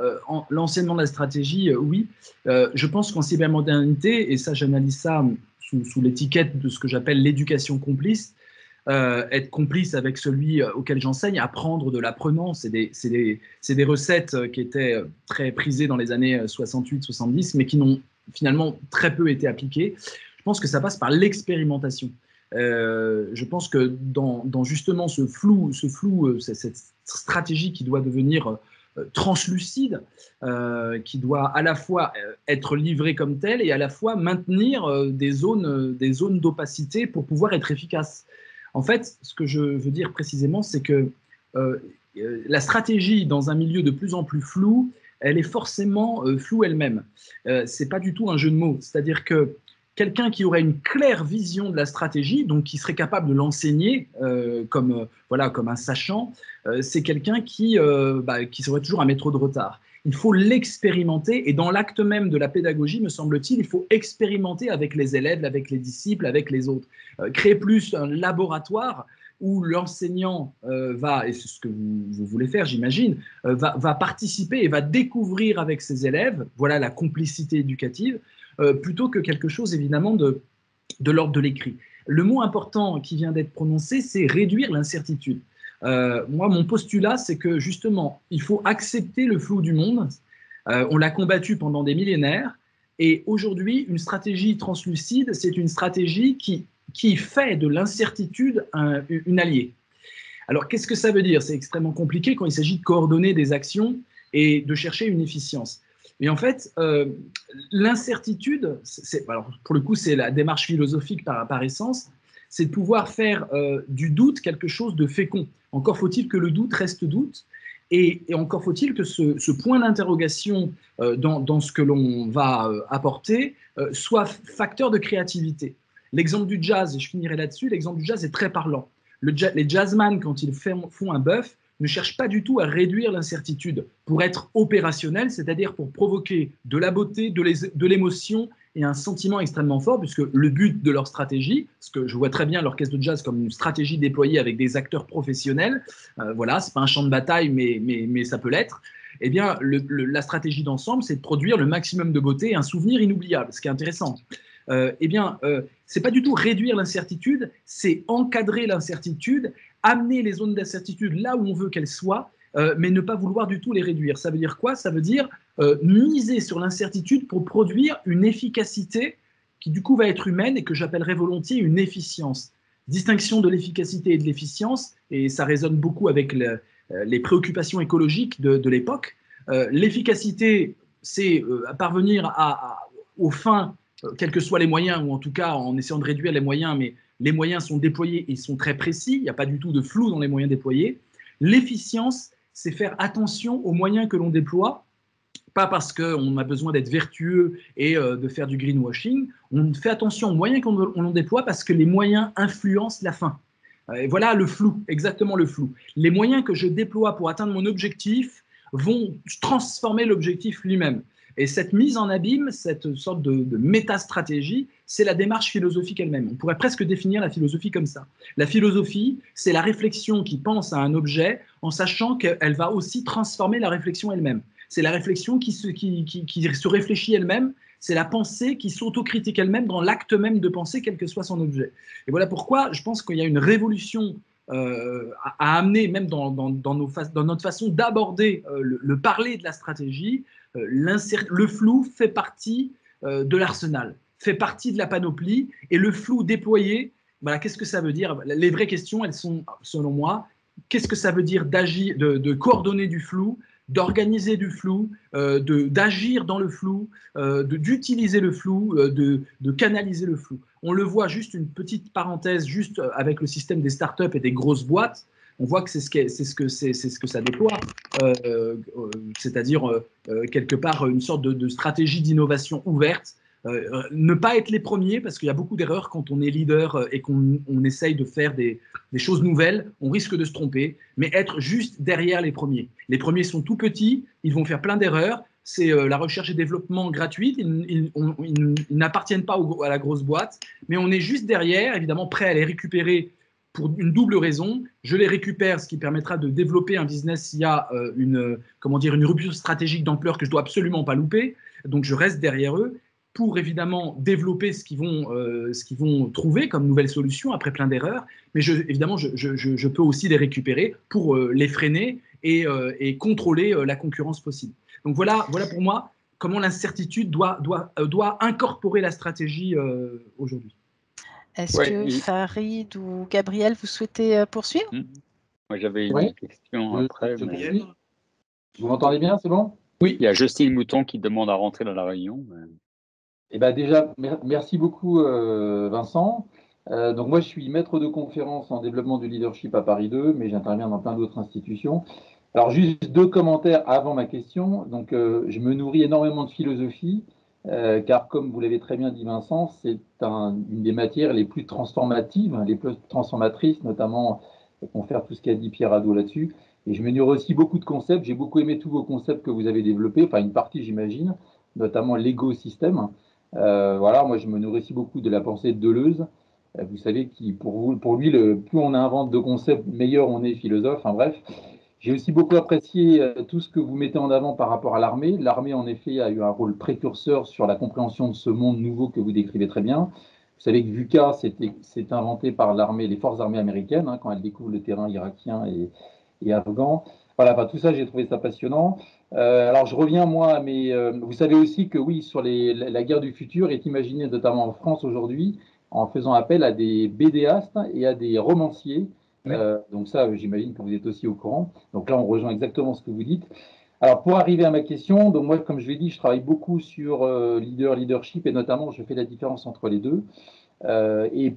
l'enseignement de la stratégie, oui. Je pense qu'en cybermodernité, et ça j'analyse ça sous l'étiquette de ce que j'appelle l'éducation complice, être complice avec celui auquel j'enseigne, apprendre de l'apprenant, c'est des recettes qui étaient très prisées dans les années 68-70, mais qui n'ont finalement très peu été appliquées. Je pense que ça passe par l'expérimentation. Je pense que dans justement ce flou, cette stratégie qui doit devenir translucide, qui doit à la fois être livrée comme telle et à la fois maintenir des zones d'opacité pour pouvoir être efficace. En fait, ce que je veux dire précisément, c'est que la stratégie dans un milieu de plus en plus flou, elle est forcément floue elle-même. C'est pas du tout un jeu de mots. C'est-à-dire que quelqu'un qui aurait une claire vision de la stratégie, donc qui serait capable de l'enseigner comme un sachant, c'est quelqu'un qui serait toujours un métro de retard. Il faut l'expérimenter, et dans l'acte même de la pédagogie, me semble-t-il, il faut expérimenter avec les élèves, avec les disciples, avec les autres. Créer plus un laboratoire où l'enseignant va, et c'est ce que vous voulez faire, j'imagine, va participer et va découvrir avec ses élèves, voilà la complicité éducative, plutôt que quelque chose évidemment de l'ordre de l'écrit. Le mot important qui vient d'être prononcé, c'est réduire l'incertitude. Moi, mon postulat, c'est que justement, il faut accepter le flou du monde. On l'a combattu pendant des millénaires, et aujourd'hui, une stratégie translucide, c'est une stratégie qui fait de l'incertitude une alliée. Alors, qu'est-ce que ça veut dire? C'est extrêmement compliqué quand il s'agit de coordonner des actions et de chercher une efficience. Et en fait, l'incertitude, alors pour le coup, c'est la démarche philosophique par essence, c'est de pouvoir faire du doute quelque chose de fécond. Encore faut-il que le doute reste doute, et encore faut-il que ce point d'interrogation dans ce que l'on va apporter soit facteur de créativité. L'exemple du jazz, et je finirai là-dessus, l'exemple du jazz est très parlant. Les jazzman, quand ils font un bœuf, ne cherchent pas du tout à réduire l'incertitude pour être opérationnel, c'est-à-dire pour provoquer de la beauté, de l'émotion et un sentiment extrêmement fort, puisque le but de leur stratégie, parce que je vois très bien l'orchestre de jazz comme une stratégie déployée avec des acteurs professionnels, voilà, c'est pas un champ de bataille, mais ça peut l'être. Eh bien, la stratégie d'ensemble, c'est de produire le maximum de beauté et un souvenir inoubliable, ce qui est intéressant. C'est pas du tout réduire l'incertitude, c'est encadrer l'incertitude, amener les zones d'incertitude là où on veut qu'elles soient, mais ne pas vouloir du tout les réduire. Ça veut dire quoi? Ça veut dire miser sur l'incertitude pour produire une efficacité qui du coup va être humaine et que j'appellerais volontiers une efficience. Distinction de l'efficacité et de l'efficience, et ça résonne beaucoup avec les préoccupations écologiques de l'époque. L'efficacité, c'est parvenir aux fins, quels que soient les moyens, ou en tout cas en essayant de réduire les moyens, mais les moyens sont déployés et ils sont très précis, il n'y a pas du tout de flou dans les moyens déployés. L'efficience, c'est faire attention aux moyens que l'on déploie, pas parce qu'on a besoin d'être vertueux et de faire du greenwashing, on fait attention aux moyens qu'on déploie parce que les moyens influencent la fin. Et voilà le flou, exactement le flou. Les moyens que je déploie pour atteindre mon objectif vont transformer l'objectif lui-même. Et cette mise en abîme, cette sorte de métastratégie, c'est la démarche philosophique elle-même. On pourrait presque définir la philosophie comme ça. La philosophie, c'est la réflexion qui pense à un objet en sachant qu'elle va aussi transformer la réflexion elle-même. C'est la réflexion qui se réfléchit elle-même, c'est la pensée qui s'autocritique elle-même dans l'acte même de penser, quel que soit son objet. Et voilà pourquoi je pense qu'il y a une révolution à amener, même dans notre façon d'aborder le parler de la stratégie. Le flou fait partie de l'arsenal, fait partie de la panoplie, et le flou déployé, voilà, qu'est-ce que ça veut dire? Les vraies questions, elles sont, selon moi, qu'est-ce que ça veut dire d'agir, de coordonner du flou, d'organiser du flou, d'agir dans le flou, d'utiliser le flou, de canaliser le flou. On le voit, juste une petite parenthèse, juste avec le système des startups et des grosses boîtes, on voit que c'est ce que ça déploie, c'est-à-dire quelque part une sorte de stratégie d'innovation ouverte. Ne pas être les premiers, parce qu'il y a beaucoup d'erreurs quand on est leader et qu'on essaye de faire des choses nouvelles, on risque de se tromper, mais être juste derrière les premiers. Les premiers sont tout petits, ils vont faire plein d'erreurs, c'est la recherche et développement gratuite, ils n'appartiennent pas à la grosse boîte, mais on est juste derrière, évidemment prêt à les récupérer pour une double raison. Je les récupère, ce qui permettra de développer un business s'il y a une rupture stratégique d'ampleur que je dois absolument pas louper, donc je reste derrière eux, pour évidemment développer ce qu'ils vont trouver comme nouvelles solutions après plein d'erreurs, mais évidemment, je peux aussi les récupérer pour les freiner et contrôler la concurrence possible. Donc voilà pour moi comment l'incertitude doit incorporer la stratégie aujourd'hui. Est-ce que Farid ou Gabriel, vous souhaitez poursuivre? Moi, j'avais une question après. Mais... Vous m'entendez bien, c'est bon? Oui. Il y a Justine Mouton qui demande à rentrer dans la réunion. Eh ben déjà, merci beaucoup Vincent. Donc moi, je suis maître de conférence en développement du leadership à Paris 2, mais j'interviens dans plein d'autres institutions. Alors juste 2 commentaires avant ma question. Donc je me nourris énormément de philosophie, car comme vous l'avez très bien dit Vincent, c'est une des matières les plus transformatives, les plus transformatrices, notamment pour faire tout ce qu'a dit Pierre Hadot là-dessus. Et je me nourris aussi beaucoup de concepts. J'ai beaucoup aimé tous vos concepts que vous avez développés, enfin une partie j'imagine, notamment l'écosystème. Voilà, moi je me nourris beaucoup de la pensée de Deleuze. Vous savez, pour lui, plus on invente de concepts, meilleur on est philosophe. Enfin bref, j'ai aussi beaucoup apprécié tout ce que vous mettez en avant par rapport à l'armée. L'armée, en effet, a eu un rôle précurseur sur la compréhension de ce monde nouveau que vous décrivez très bien. Vous savez que VUCA, c'est inventé par l'armée, les forces armées américaines, hein, quand elles découvrent le terrain irakien et afghan. Voilà, enfin, tout ça, j'ai trouvé ça passionnant. Alors, je reviens, moi, mais vous savez aussi que, oui, sur la guerre du futur est imaginée, notamment en France aujourd'hui, en faisant appel à des BDastes et à des romanciers. Oui. Donc ça, j'imagine que vous êtes aussi au courant. Donc là, on rejoint exactement ce que vous dites. Alors, pour arriver à ma question, donc moi, comme je l'ai dit, je travaille beaucoup sur leadership, et notamment, je fais la différence entre les deux. Et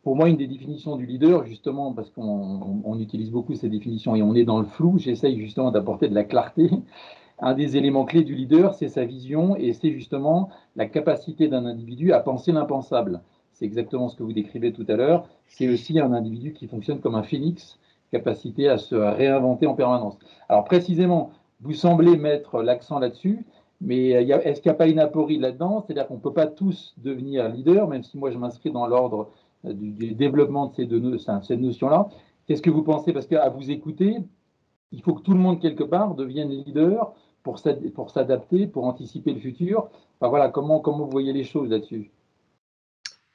pour moi, une des définitions du leader, justement, parce qu'on utilise beaucoup ces définitions et on est dans le flou, j'essaye justement d'apporter de la clarté. Un des éléments clés du leader, c'est sa vision et c'est justement la capacité d'un individu à penser l'impensable. C'est exactement ce que vous décrivez tout à l'heure. C'est aussi un individu qui fonctionne comme un phénix, capacité à se réinventer en permanence. Alors précisément, vous semblez mettre l'accent là-dessus, mais est-ce qu'il n'y a pas une aporie là-dedans? C'est-à-dire qu'on ne peut pas tous devenir leader, même si moi je m'inscris dans l'ordre du développement de cette notion-là. Qu'est-ce que vous pensez? Parce qu'à vous écouter, il faut que tout le monde, quelque part, devienne leader pour s'adapter, pour anticiper le futur. Enfin, voilà, comment vous voyez les choses là-dessus?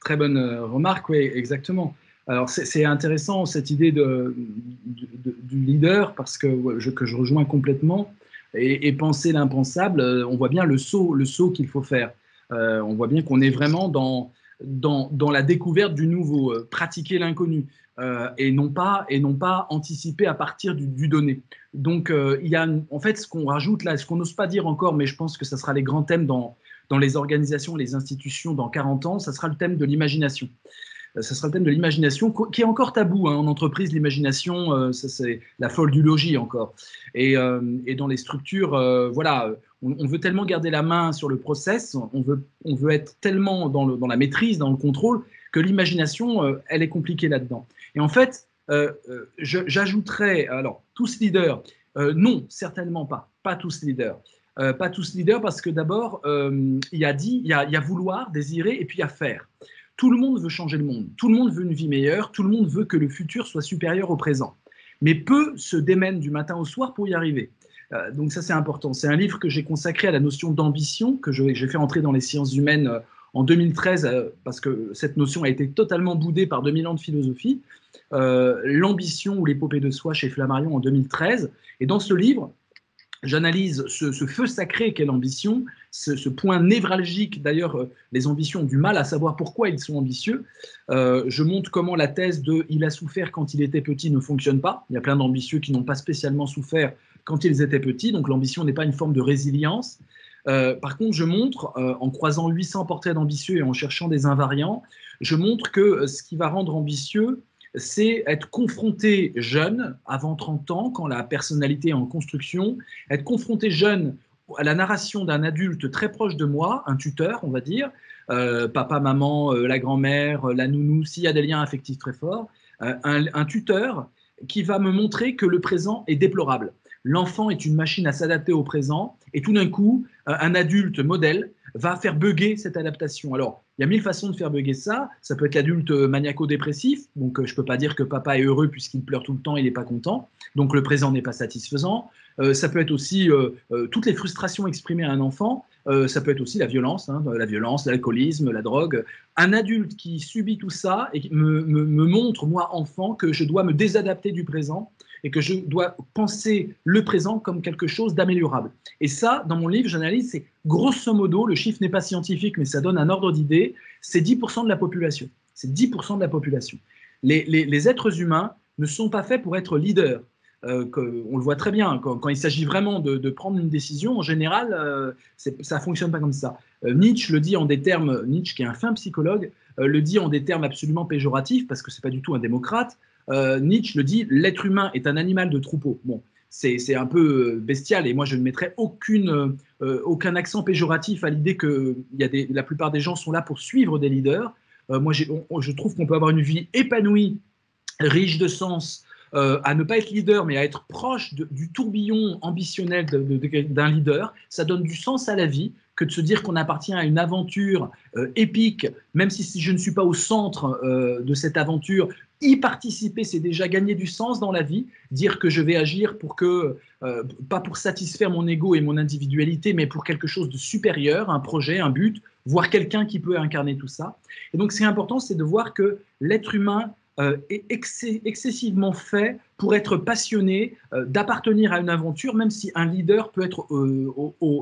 Très bonne remarque, oui, exactement. Alors, c'est intéressant, cette idée du leader, parce que je rejoins complètement. Et penser l'impensable, on voit bien le saut qu'il faut faire. On voit bien qu'on est vraiment dans la découverte du nouveau, pratiquer l'inconnu, et non pas anticiper à partir du donné. Donc, il y a en fait ce qu'on rajoute là, ce qu'on n'ose pas dire encore, mais je pense que ça sera les grands thèmes dans les organisations, les institutions dans 40 ans, ça sera le thème de l'imagination. Ça sera le thème de l'imagination, qui est encore tabou hein, en entreprise. L'imagination, c'est la folle du logis encore. Et dans les structures, voilà, on veut tellement garder la main sur le process, on veut être tellement dans la maîtrise, dans le contrôle, que l'imagination, elle est compliquée là-dedans. Et en fait, j'ajouterais, alors, tous leaders, non, certainement pas tous leaders. Pas tous leaders parce que d'abord, il y a vouloir, désirer, et puis il y a faire. Tout le monde veut changer le monde, tout le monde veut une vie meilleure, tout le monde veut que le futur soit supérieur au présent. Mais peu se démènent du matin au soir pour y arriver. Donc ça, c'est important. C'est un livre que j'ai consacré à la notion d'ambition, que j'ai fait entrer dans les sciences humaines en 2013, parce que cette notion a été totalement boudée par 2000 ans de philosophie. L'ambition ou l'épopée de soi chez Flammarion en 2013. Et dans ce livre, j'analyse ce feu sacré qu'est l'ambition, ce point névralgique. D'ailleurs, les ambitions ont du mal à savoir pourquoi ils sont ambitieux. Je montre comment la thèse de « il a souffert quand il était petit » ne fonctionne pas. Il y a plein d'ambitieux qui n'ont pas spécialement souffert quand ils étaient petits, donc l'ambition n'est pas une forme de résilience. Par contre, je montre, en croisant 800 portraits d'ambitieux et en cherchant des invariants, je montre que ce qui va rendre ambitieux, c'est être confronté jeune, avant 30 ans, quand la personnalité est en construction, être confronté jeune à la narration d'un adulte très proche de moi, un tuteur, on va dire, papa, maman, la grand-mère, la nounou, s'il y a des liens affectifs très forts, un tuteur qui va me montrer que le présent est déplorable. L'enfant est une machine à s'adapter au présent, et tout d'un coup, un adulte modèle va faire bugger cette adaptation. Alors, il y a 1000 façons de faire bugger ça. Ça peut être l'adulte maniaco-dépressif, donc je ne peux pas dire que papa est heureux puisqu'il pleure tout le temps, il n'est pas content, donc le présent n'est pas satisfaisant. Ça peut être aussi toutes les frustrations exprimées à un enfant, ça peut être aussi la violence, l'alcoolisme, la drogue. Un adulte qui subit tout ça et me montre, moi enfant, que je dois me désadapter du présent et que je dois penser le présent comme quelque chose d'améliorable. Et ça, dans mon livre, j'analyse, c'est grosso modo, le chiffre n'est pas scientifique, mais ça donne un ordre d'idée, c'est 10% de la population. C'est 10% de la population. Les êtres humains ne sont pas faits pour être leaders. On le voit très bien, quand il s'agit vraiment de prendre une décision, en général, ça ne fonctionne pas comme ça. Nietzsche le dit en des termes, Nietzsche qui est un fin psychologue, le dit en des termes absolument péjoratifs, parce que ce n'est pas du tout un démocrate. Nietzsche le dit, l'être humain est un animal de troupeau. Bon, c'est un peu bestial, et moi je ne mettrai aucun accent péjoratif à l'idée que la plupart des gens sont là pour suivre des leaders. Moi je trouve qu'on peut avoir une vie épanouie, riche de sens, à ne pas être leader, mais à être proche du tourbillon ambitionnel d'un leader. Ça donne du sens à la vie que de se dire qu'on appartient à une aventure épique, même si je ne suis pas au centre de cette aventure. Y participer, c'est déjà gagner du sens dans la vie. Dire que je vais agir pas pour satisfaire mon ego et mon individualité, mais pour quelque chose de supérieur, un projet, un but, voir quelqu'un qui peut incarner tout ça. Et donc, ce qui est important, c'est de voir que l'être humain est excessivement fait pour être passionné, d'appartenir à une aventure, même si un leader peut être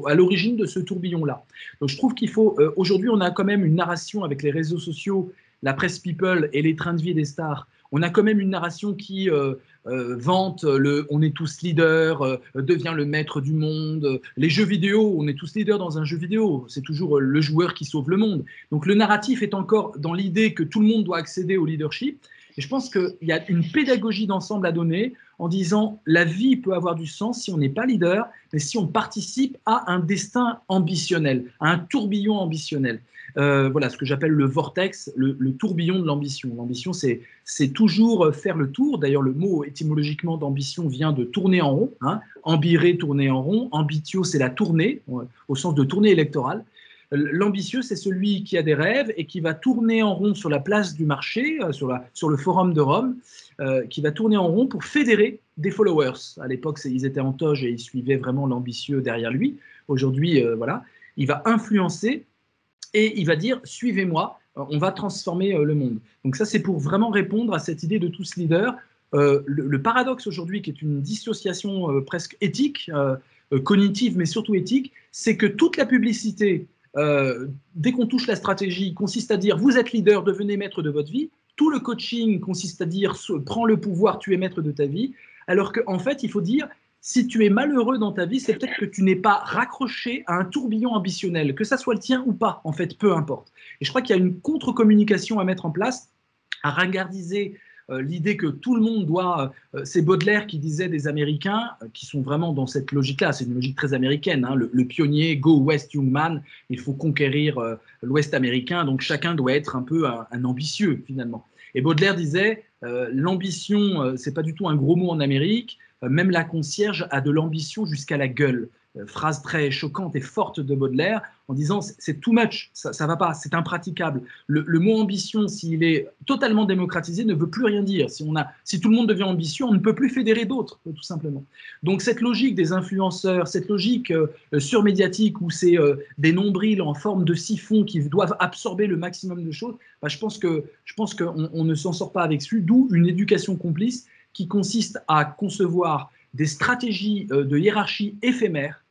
à l'origine de ce tourbillon-là. Donc je trouve qu'il faut, aujourd'hui on a quand même une narration avec les réseaux sociaux, la presse people et les trains de vie des stars, on a quand même une narration qui vante on est tous leaders, devient le maître du monde, les jeux vidéo, on est tous leaders dans un jeu vidéo, c'est toujours le joueur qui sauve le monde. Donc le narratif est encore dans l'idée que tout le monde doit accéder au leadership. Et je pense qu'il y a une pédagogie d'ensemble à donner en disant la vie peut avoir du sens si on n'est pas leader, mais si on participe à un destin ambitionnel, à un tourbillon ambitionnel. Voilà ce que j'appelle le vortex, le tourbillon de l'ambition. L'ambition, c'est toujours faire le tour. D'ailleurs, le mot étymologiquement d'ambition vient de tourner en rond. Hein. Ambire, tourner en rond. Ambitio, c'est la tournée, au sens de tournée électorale. L'ambitieux, c'est celui qui a des rêves et qui va tourner en rond sur la place du marché, sur le forum de Rome, qui va tourner en rond pour fédérer des followers. À l'époque, ils étaient en toge et ils suivaient vraiment l'ambitieux derrière lui. Aujourd'hui, voilà, il va influencer et il va dire « suivez-moi, on va transformer le monde ». Donc ça, c'est pour vraiment répondre à cette idée de tous leaders. Le paradoxe aujourd'hui, qui est une dissociation presque éthique, cognitive, mais surtout éthique, c'est que toute la publicité, dès qu'on touche la stratégie, consiste à dire « vous êtes leader, devenez maître de votre vie ». Tout le coaching consiste à dire « prends le pouvoir, tu es maître de ta vie ». Alors qu'en fait, il faut dire « si tu es malheureux dans ta vie, c'est peut-être que tu n'es pas raccroché à un tourbillon ambitionnel, que ça soit le tien ou pas, en fait, peu importe ». Et je crois qu'il y a une contre-communication à mettre en place, à ringardiser l'idée que tout le monde doit, c'est Baudelaire qui disait des Américains, qui sont vraiment dans cette logique-là, c'est une logique très américaine, hein, le pionnier, go west young man, il faut conquérir l'ouest américain, donc chacun doit être un peu un ambitieux finalement. Et Baudelaire disait, l'ambition, c'est pas du tout un gros mot en Amérique, même la concierge a de l'ambition jusqu'à la gueule. Phrase très choquante et forte de Baudelaire, en disant c'est too much, ça va pas, c'est impraticable. Le mot ambition, s'il est totalement démocratisé, ne veut plus rien dire. Si tout le monde devient ambitieux, on ne peut plus fédérer d'autres, tout simplement. Donc cette logique des influenceurs, cette logique surmédiatique où c'est des nombrils en forme de siphon qui doivent absorber le maximum de choses, bah, je pense qu'on ne s'en sort pas avec celui, d'où une éducation complice qui consiste à concevoir des stratégies de hiérarchie éphémères.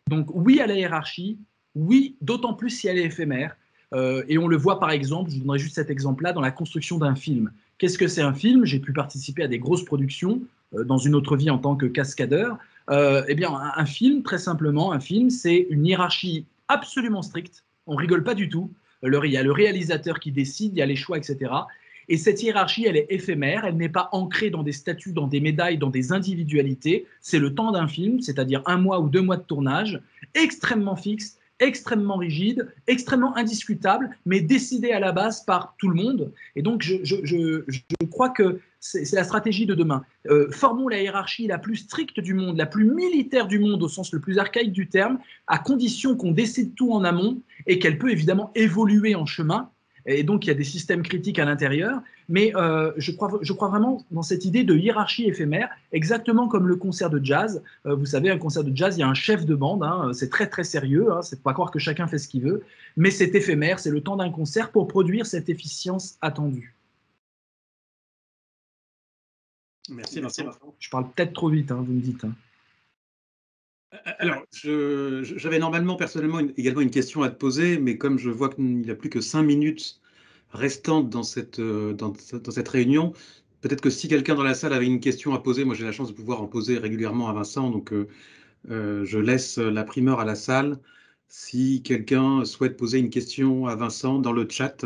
Donc oui à la hiérarchie, Oui, d'autant plus si elle est éphémère. Et on le voit par exemple, je vous donnerai juste cet exemple-là, dans la construction d'un film. Qu'est-ce que c'est un film? J'ai pu participer à des grosses productions dans une autre vie en tant que cascadeur. Eh bien, un film, très simplement, un film, c'est une hiérarchie absolument stricte. On rigole pas du tout. Il y a le réalisateur qui décide, il y a les choix, etc. Et cette hiérarchie, elle est éphémère, elle n'est pas ancrée dans des statuts, dans des médailles, dans des individualités. C'est le temps d'un film, c'est-à-dire 1 mois ou 2 mois de tournage, extrêmement fixe, extrêmement rigide, extrêmement indiscutable, mais décidé à la base par tout le monde. Et donc, je crois que c'est la stratégie de demain. Formons la hiérarchie la plus stricte du monde, la plus militaire du monde, au sens le plus archaïque du terme, à condition qu'on décide tout en amont et qu'elle peut évidemment évoluer en chemin. Et donc, il y a des systèmes critiques à l'intérieur. Mais je crois vraiment dans cette idée de hiérarchie éphémère, exactement comme le concert de jazz. Vous savez, un concert de jazz, il y a un chef de bande. Hein, c'est très, très sérieux. Hein, c'est pas croire que chacun fait ce qu'il veut. Mais c'est éphémère. C'est le temps d'un concert pour produire cette efficience attendue. Merci, Vincent. Je parle peut-être trop vite, hein, vous me dites. Hein. Alors, j'avais normalement personnellement également une question à te poser, mais comme je vois qu'il n'y a plus que 5 minutes restantes dans cette réunion, peut-être que si quelqu'un dans la salle avait une question à poser, moi j'ai la chance de pouvoir en poser régulièrement à Vincent, donc je laisse la primeur à la salle. Si quelqu'un souhaite poser une question à Vincent dans le chat.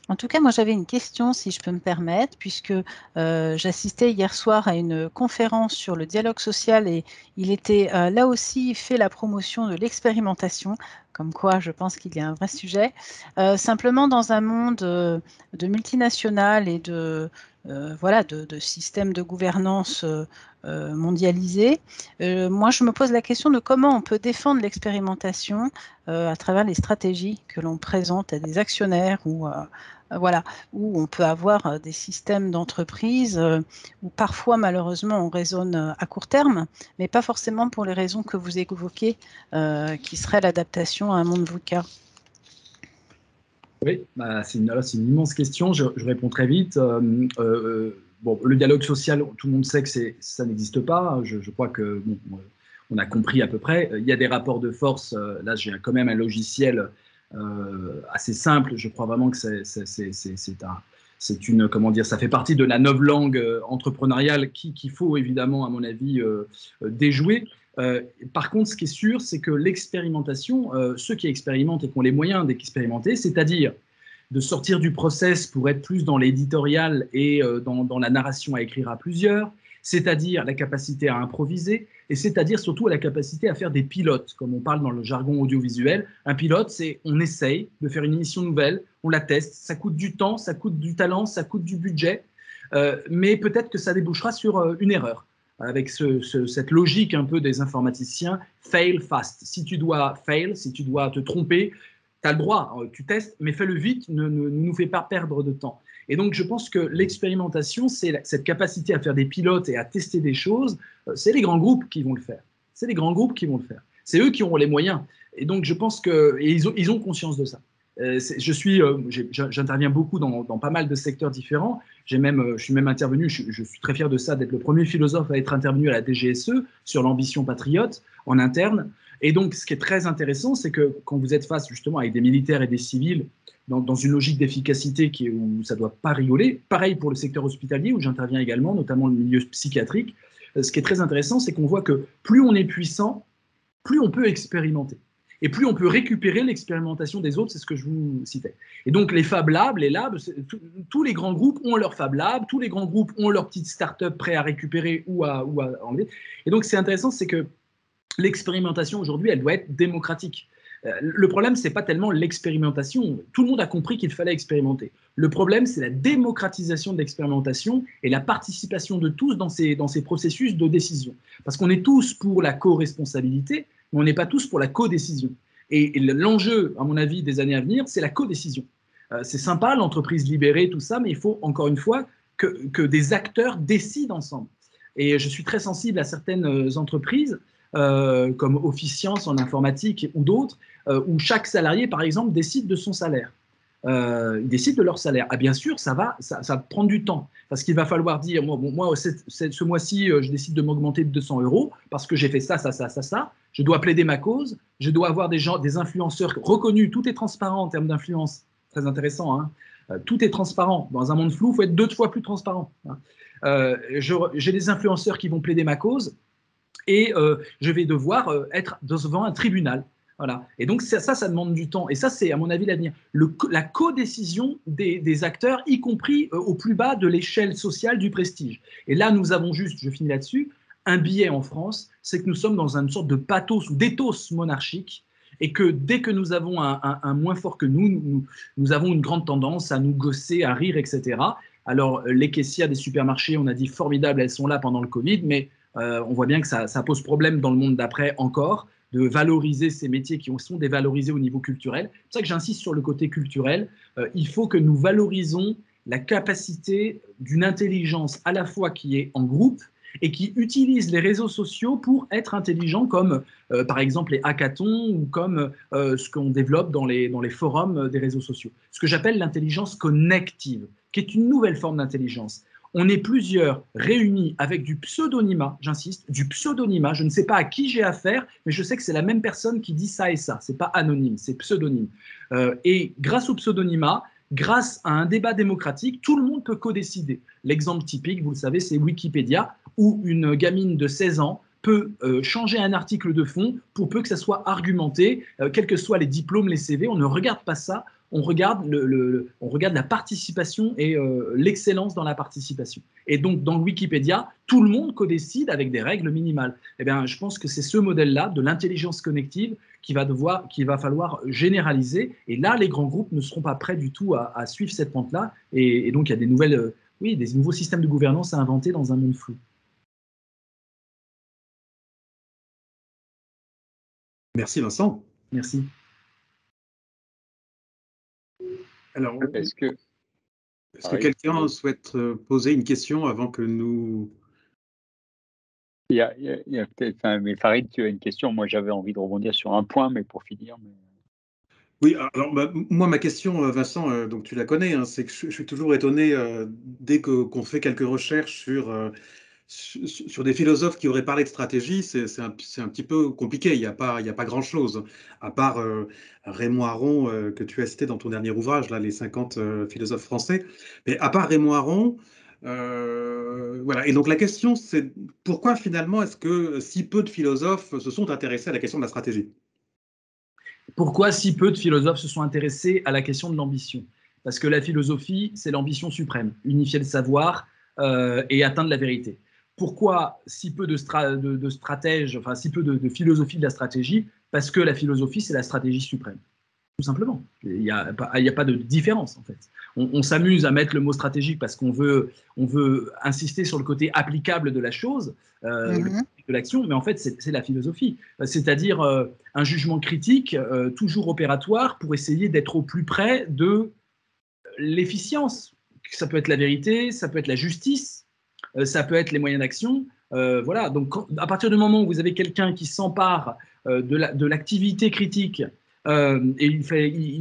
En tout cas, moi j'avais une question, si je peux me permettre, puisque j'assistais hier soir à une conférence sur le dialogue social et il était là aussi fait la promotion de l'expérimentation, comme quoi je pense qu'il y a un vrai sujet. Simplement dans un monde de multinationales et voilà, de systèmes de gouvernance mondialisés, moi je me pose la question de comment on peut défendre l'expérimentation à travers les stratégies que l'on présente à des actionnaires ou voilà, où on peut avoir des systèmes d'entreprise où parfois, malheureusement, on raisonne à court terme, mais pas forcément pour les raisons que vous évoquez, qui serait l'adaptation à un monde VUCA. Oui, bah, c'est une immense question. Je réponds très vite. Bon, le dialogue social, tout le monde sait que ça n'existe pas. Je crois que bon, on a compris à peu près. Il y a des rapports de force. Là, j'ai quand même un logiciel assez simple. Je crois vraiment que c'est une, comment dire, ça fait partie de la novlangue entrepreneuriale qu'il faut évidemment, à mon avis, déjouer. Par contre, ce qui est sûr, c'est que l'expérimentation, ceux qui expérimentent et qui ont les moyens d'expérimenter, c'est-à-dire de sortir du process pour être plus dans l'éditorial et dans la narration à écrire à plusieurs, c'est-à-dire la capacité à improviser, et c'est-à-dire surtout la capacité à faire des pilotes, comme on parle dans le jargon audiovisuel. Un pilote, c'est on essaye de faire une émission nouvelle, on la teste, ça coûte du temps, ça coûte du talent, ça coûte du budget, mais peut-être que ça débouchera sur une erreur, avec cette logique un peu des informaticiens, fail fast. Si tu dois fail, si tu dois te tromper, tu as le droit, tu testes, mais fais-le vite, ne nous fais pas perdre de temps. Et donc, je pense que l'expérimentation, c'est cette capacité à faire des pilotes et à tester des choses, c'est les grands groupes qui vont le faire. C'est les grands groupes qui vont le faire. C'est eux qui auront les moyens. Et donc, je pense qu'ils ont conscience de ça. J'interviens beaucoup dans pas mal de secteurs différents. Je suis même intervenu, je suis très fier de ça, d'être le premier philosophe à être intervenu à la DGSE sur l'ambition patriote en interne. Et donc, ce qui est très intéressant, c'est que quand vous êtes face justement avec des militaires et des civils dans une logique d'efficacité où ça ne doit pas rigoler, pareil pour le secteur hospitalier où j'interviens également, notamment le milieu psychiatrique, ce qui est très intéressant, c'est qu'on voit que plus on est puissant, plus on peut expérimenter. Et plus on peut récupérer l'expérimentation des autres, c'est ce que je vous citais. Et donc les Fab Labs, les labs, tous les grands groupes ont leur Fab Lab, tous les grands groupes ont leur petite start-up prêt à récupérer ou à enlever. Et donc c'est intéressant, c'est que l'expérimentation aujourd'hui, elle doit être démocratique. Le problème, ce n'est pas tellement l'expérimentation. Tout le monde a compris qu'il fallait expérimenter. Le problème, c'est la démocratisation de l'expérimentation et la participation de tous dans ces processus de décision. Parce qu'on est tous pour la co-responsabilité, mais on n'est pas tous pour la co-décision. Et l'enjeu, à mon avis, des années à venir, c'est la co-décision. C'est sympa, l'entreprise libérée, tout ça, mais il faut, encore une fois, que des acteurs décident ensemble. Et je suis très sensible à certaines entreprises comme Officience en informatique ou d'autres, où chaque salarié, par exemple, décide de son salaire. Ils décident de leur salaire. Ah, bien sûr, ça va prendre du temps. Parce qu'il va falloir dire, moi ce mois-ci, je décide de m'augmenter de 200 € parce que j'ai fait ça. Je dois plaider ma cause. Je dois avoir des influenceurs reconnus. Tout est transparent en termes d'influence. Très intéressant, hein. Tout est transparent. Dans un monde flou, il faut être 2 fois plus transparent, hein. J'ai des influenceurs qui vont plaider ma cause et je vais devoir être devant un tribunal. Voilà. Et donc ça demande du temps. Et ça, c'est à mon avis l'avenir. La codécision des acteurs, y compris au plus bas de l'échelle sociale du prestige. Et là, nous avons juste, je finis là-dessus, un biais en France, c'est que nous sommes dans une sorte de pathos ou d'éthos monarchique, et que dès que nous avons un moins fort que nous avons une grande tendance à nous gosser, à rire, etc. Alors, les caissières des supermarchés, on a dit formidable, elles sont là pendant le Covid, mais on voit bien que ça pose problème dans le monde d'après encore, de valoriser ces métiers qui sont dévalorisés au niveau culturel. C'est pour ça que j'insiste sur le côté culturel. Il faut que nous valorisons la capacité d'une intelligence à la fois qui est en groupe et qui utilise les réseaux sociaux pour être intelligent, comme par exemple les hackathons ou comme ce qu'on développe dans les forums des réseaux sociaux. Ce que j'appelle l'intelligence connective, qui est une nouvelle forme d'intelligence. On est plusieurs réunis avec du pseudonymat, j'insiste, du pseudonymat. Je ne sais pas à qui j'ai affaire, mais je sais que c'est la même personne qui dit ça et ça. Ce n'est pas anonyme, c'est pseudonyme. Et grâce au pseudonymat, grâce à un débat démocratique, tout le monde peut co-décider. L'exemple typique, vous le savez, c'est Wikipédia, où une gamine de 16 ans peut changer un article de fond pour peu que ça soit argumenté, quels que soient les diplômes, les CV. On ne regarde pas ça. On regarde la participation et l'excellence dans la participation. Et donc, dans Wikipédia, tout le monde co-décide avec des règles minimales. Eh bien, je pense que c'est ce modèle-là de l'intelligence connective qu'il va falloir généraliser. Et là, les grands groupes ne seront pas prêts du tout à suivre cette pente-là. Et donc, il y a des nouveaux systèmes de gouvernance à inventer dans un monde flou. Merci Vincent. Merci. Alors, est-ce que quelqu'un souhaite poser une question avant que nous... Il y a peut-être, mais Farid, tu as une question. Moi, j'avais envie de rebondir sur un point, mais pour finir. Oui, alors moi, ma question, Vincent, donc tu la connais, hein, c'est que je suis toujours étonné dès qu'on fait quelques recherches sur des philosophes qui auraient parlé de stratégie, c'est un petit peu compliqué. Il n'y a pas grand-chose, à part Raymond Aron, que tu as cité dans ton dernier ouvrage, là, les 50 philosophes français. Mais à part Raymond Aron, voilà. Et donc la question, c'est pourquoi finalement est-ce que si peu de philosophes se sont intéressés à la question de la stratégie? Pourquoi si peu de philosophes se sont intéressés à la question de l'ambition? Parce que la philosophie, c'est l'ambition suprême, unifier le savoir et atteindre la vérité. Pourquoi si peu de stratèges, enfin si peu de philosophie de la stratégie? Parce que la philosophie, c'est la stratégie suprême. Tout simplement. Il n'y a pas de différence, en fait. On s'amuse à mettre le mot stratégique parce qu'on veut insister sur le côté applicable de la chose, de l'action, mais en fait, c'est la philosophie. C'est-à-dire un jugement critique, toujours opératoire, pour essayer d'être au plus près de l'efficience. Ça peut être la vérité, ça peut être la justice, ça peut être les moyens d'action. Voilà. Donc, à partir du moment où vous avez quelqu'un qui s'empare de l'activité critique, et il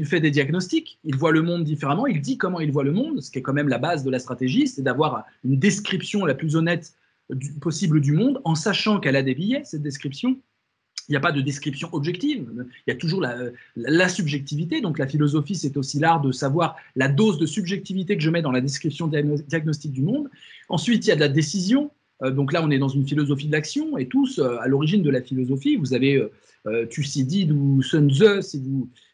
fait des diagnostics, il voit le monde différemment, il dit comment il voit le monde, ce qui est quand même la base de la stratégie, c'est d'avoir une description la plus honnête possible du monde, en sachant qu'elle a des biais, cette description. Il n'y a pas de description objective, il y a toujours la subjectivité. Donc la philosophie, c'est aussi l'art de savoir la dose de subjectivité que je mets dans la description diagnostique du monde. Ensuite, il y a de la décision. Donc là, on est dans une philosophie de l'action, et tous, à l'origine de la philosophie, vous avez Thucydide ou Sun Tzu,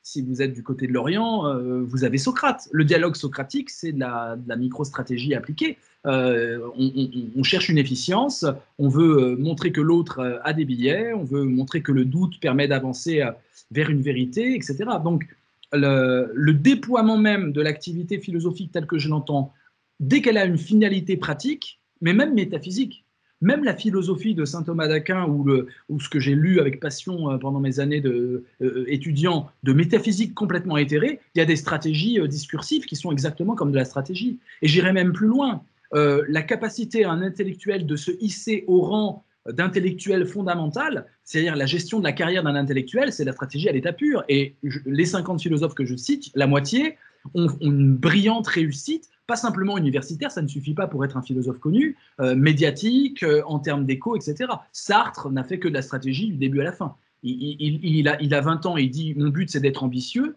si vous êtes du côté de l'Orient, vous avez Socrate. Le dialogue socratique, c'est de la micro-stratégie appliquée. On cherche une efficience, on veut montrer que l'autre a des biais, on veut montrer que le doute permet d'avancer vers une vérité, etc. Donc, le déploiement même de l'activité philosophique telle que je l'entends, dès qu'elle a une finalité pratique, mais même métaphysique, même la philosophie de saint Thomas d'Aquin ou ce que j'ai lu avec passion pendant mes années d'étudiant de métaphysique complètement éthérée, il y a des stratégies discursives qui sont exactement comme de la stratégie. Et j'irai même plus loin. La capacité à un intellectuel de se hisser au rang d'intellectuel fondamental, c'est-à-dire la gestion de la carrière d'un intellectuel, c'est la stratégie à l'état pur. Et les 50 philosophes que je cite, la moitié ont une brillante réussite, pas simplement universitaire, ça ne suffit pas pour être un philosophe connu, médiatique, en termes d'écho, etc. Sartre n'a fait que de la stratégie du début à la fin. Il a 20 ans et il dit « mon but c'est d'être ambitieux »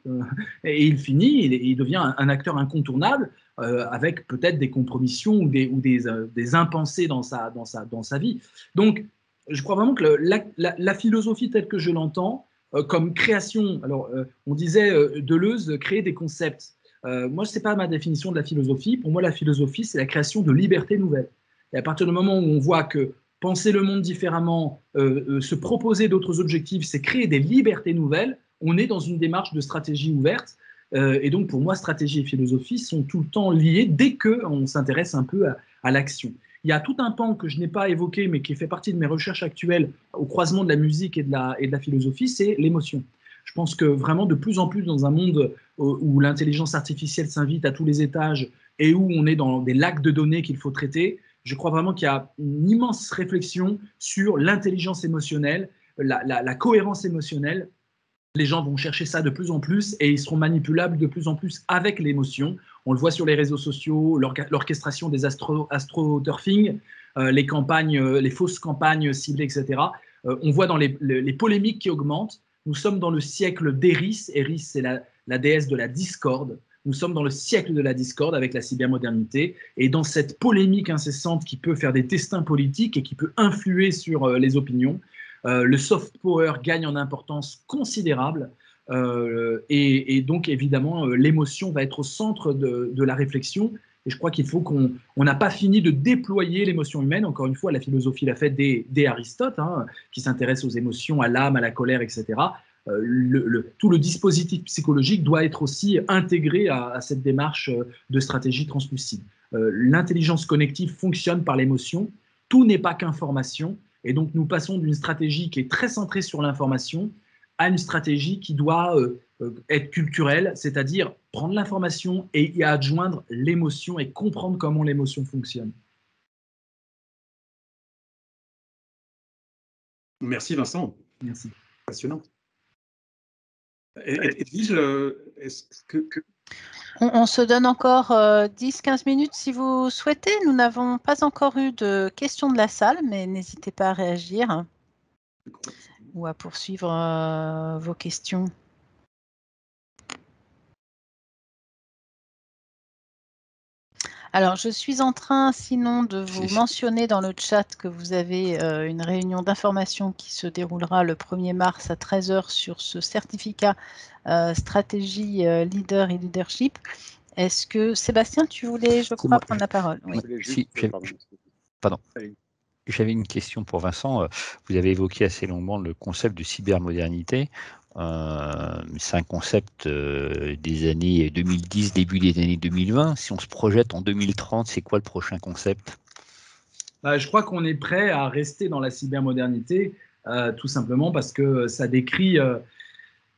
et il finit, il devient un acteur incontournable avec peut-être des compromissions ou des impensés dans sa vie. Donc, je crois vraiment que la philosophie telle que je l'entends, comme création, alors on disait Deleuze créer des concepts. Moi, ce n'est pas ma définition de la philosophie. Pour moi, la philosophie, c'est la création de libertés nouvelles. Et à partir du moment où on voit que penser le monde différemment, se proposer d'autres objectifs, c'est créer des libertés nouvelles, on est dans une démarche de stratégie ouverte. Et donc, pour moi, stratégie et philosophie sont tout le temps liées dès qu'on s'intéresse un peu à l'action. Il y a tout un pan que je n'ai pas évoqué, mais qui fait partie de mes recherches actuelles au croisement de la musique et de la philosophie, c'est l'émotion. Je pense que vraiment, de plus en plus, dans un monde où l'intelligence artificielle s'invite à tous les étages et où on est dans des lacs de données qu'il faut traiter, je crois vraiment qu'il y a une immense réflexion sur l'intelligence émotionnelle, la cohérence émotionnelle. Les gens vont chercher ça de plus en plus et ils seront manipulables de plus en plus avec l'émotion. On le voit sur les réseaux sociaux, l'orchestration des astro-turfing, les campagnes, les fausses campagnes ciblées, etc. On voit dans les polémiques qui augmentent. Nous sommes dans le siècle d'Eris. Eris, c'est la déesse de la discorde. Nous sommes dans le siècle de la discorde avec la cybermodernité. Et dans cette polémique incessante qui peut faire des destins politiques et qui peut influer sur les opinions, le soft power gagne en importance considérable et donc évidemment l'émotion va être au centre de la réflexion et je crois qu'il faut qu'on n'a pas fini de déployer l'émotion humaine. Encore une fois, la philosophie l'a fait dès Aristote, hein, qui s'intéresse aux émotions, à l'âme, à la colère, etc. Tout le dispositif psychologique doit être aussi intégré à cette démarche de stratégie translucide. L'intelligence connective fonctionne par l'émotion, tout n'est pas qu'information. Et donc, nous passons d'une stratégie qui est très centrée sur l'information à une stratégie qui doit être culturelle, c'est-à-dire prendre l'information et y adjoindre l'émotion et comprendre comment l'émotion fonctionne. Merci Vincent. Merci. Passionnant. Edwige, est-ce que... On se donne encore 10-15 minutes si vous souhaitez. Nous n'avons pas encore eu de questions de la salle, mais n'hésitez pas à réagir ou à poursuivre vos questions. Alors, je suis en train, sinon, de vous mentionner dans le chat que vous avez une réunion d'information qui se déroulera le 1er mars à 13 h sur ce certificat stratégie leader et leadership. Est-ce que, Sébastien, tu voulais, je crois, prendre la parole? Oui. Pardon. J'avais une question pour Vincent. Vous avez évoqué assez longuement le concept de cybermodernité. C'est un concept des années 2010, début des années 2020. Si on se projette en 2030, c'est quoi le prochain concept? Je crois qu'on est prêt à rester dans la cybermodernité, tout simplement parce que ça décrit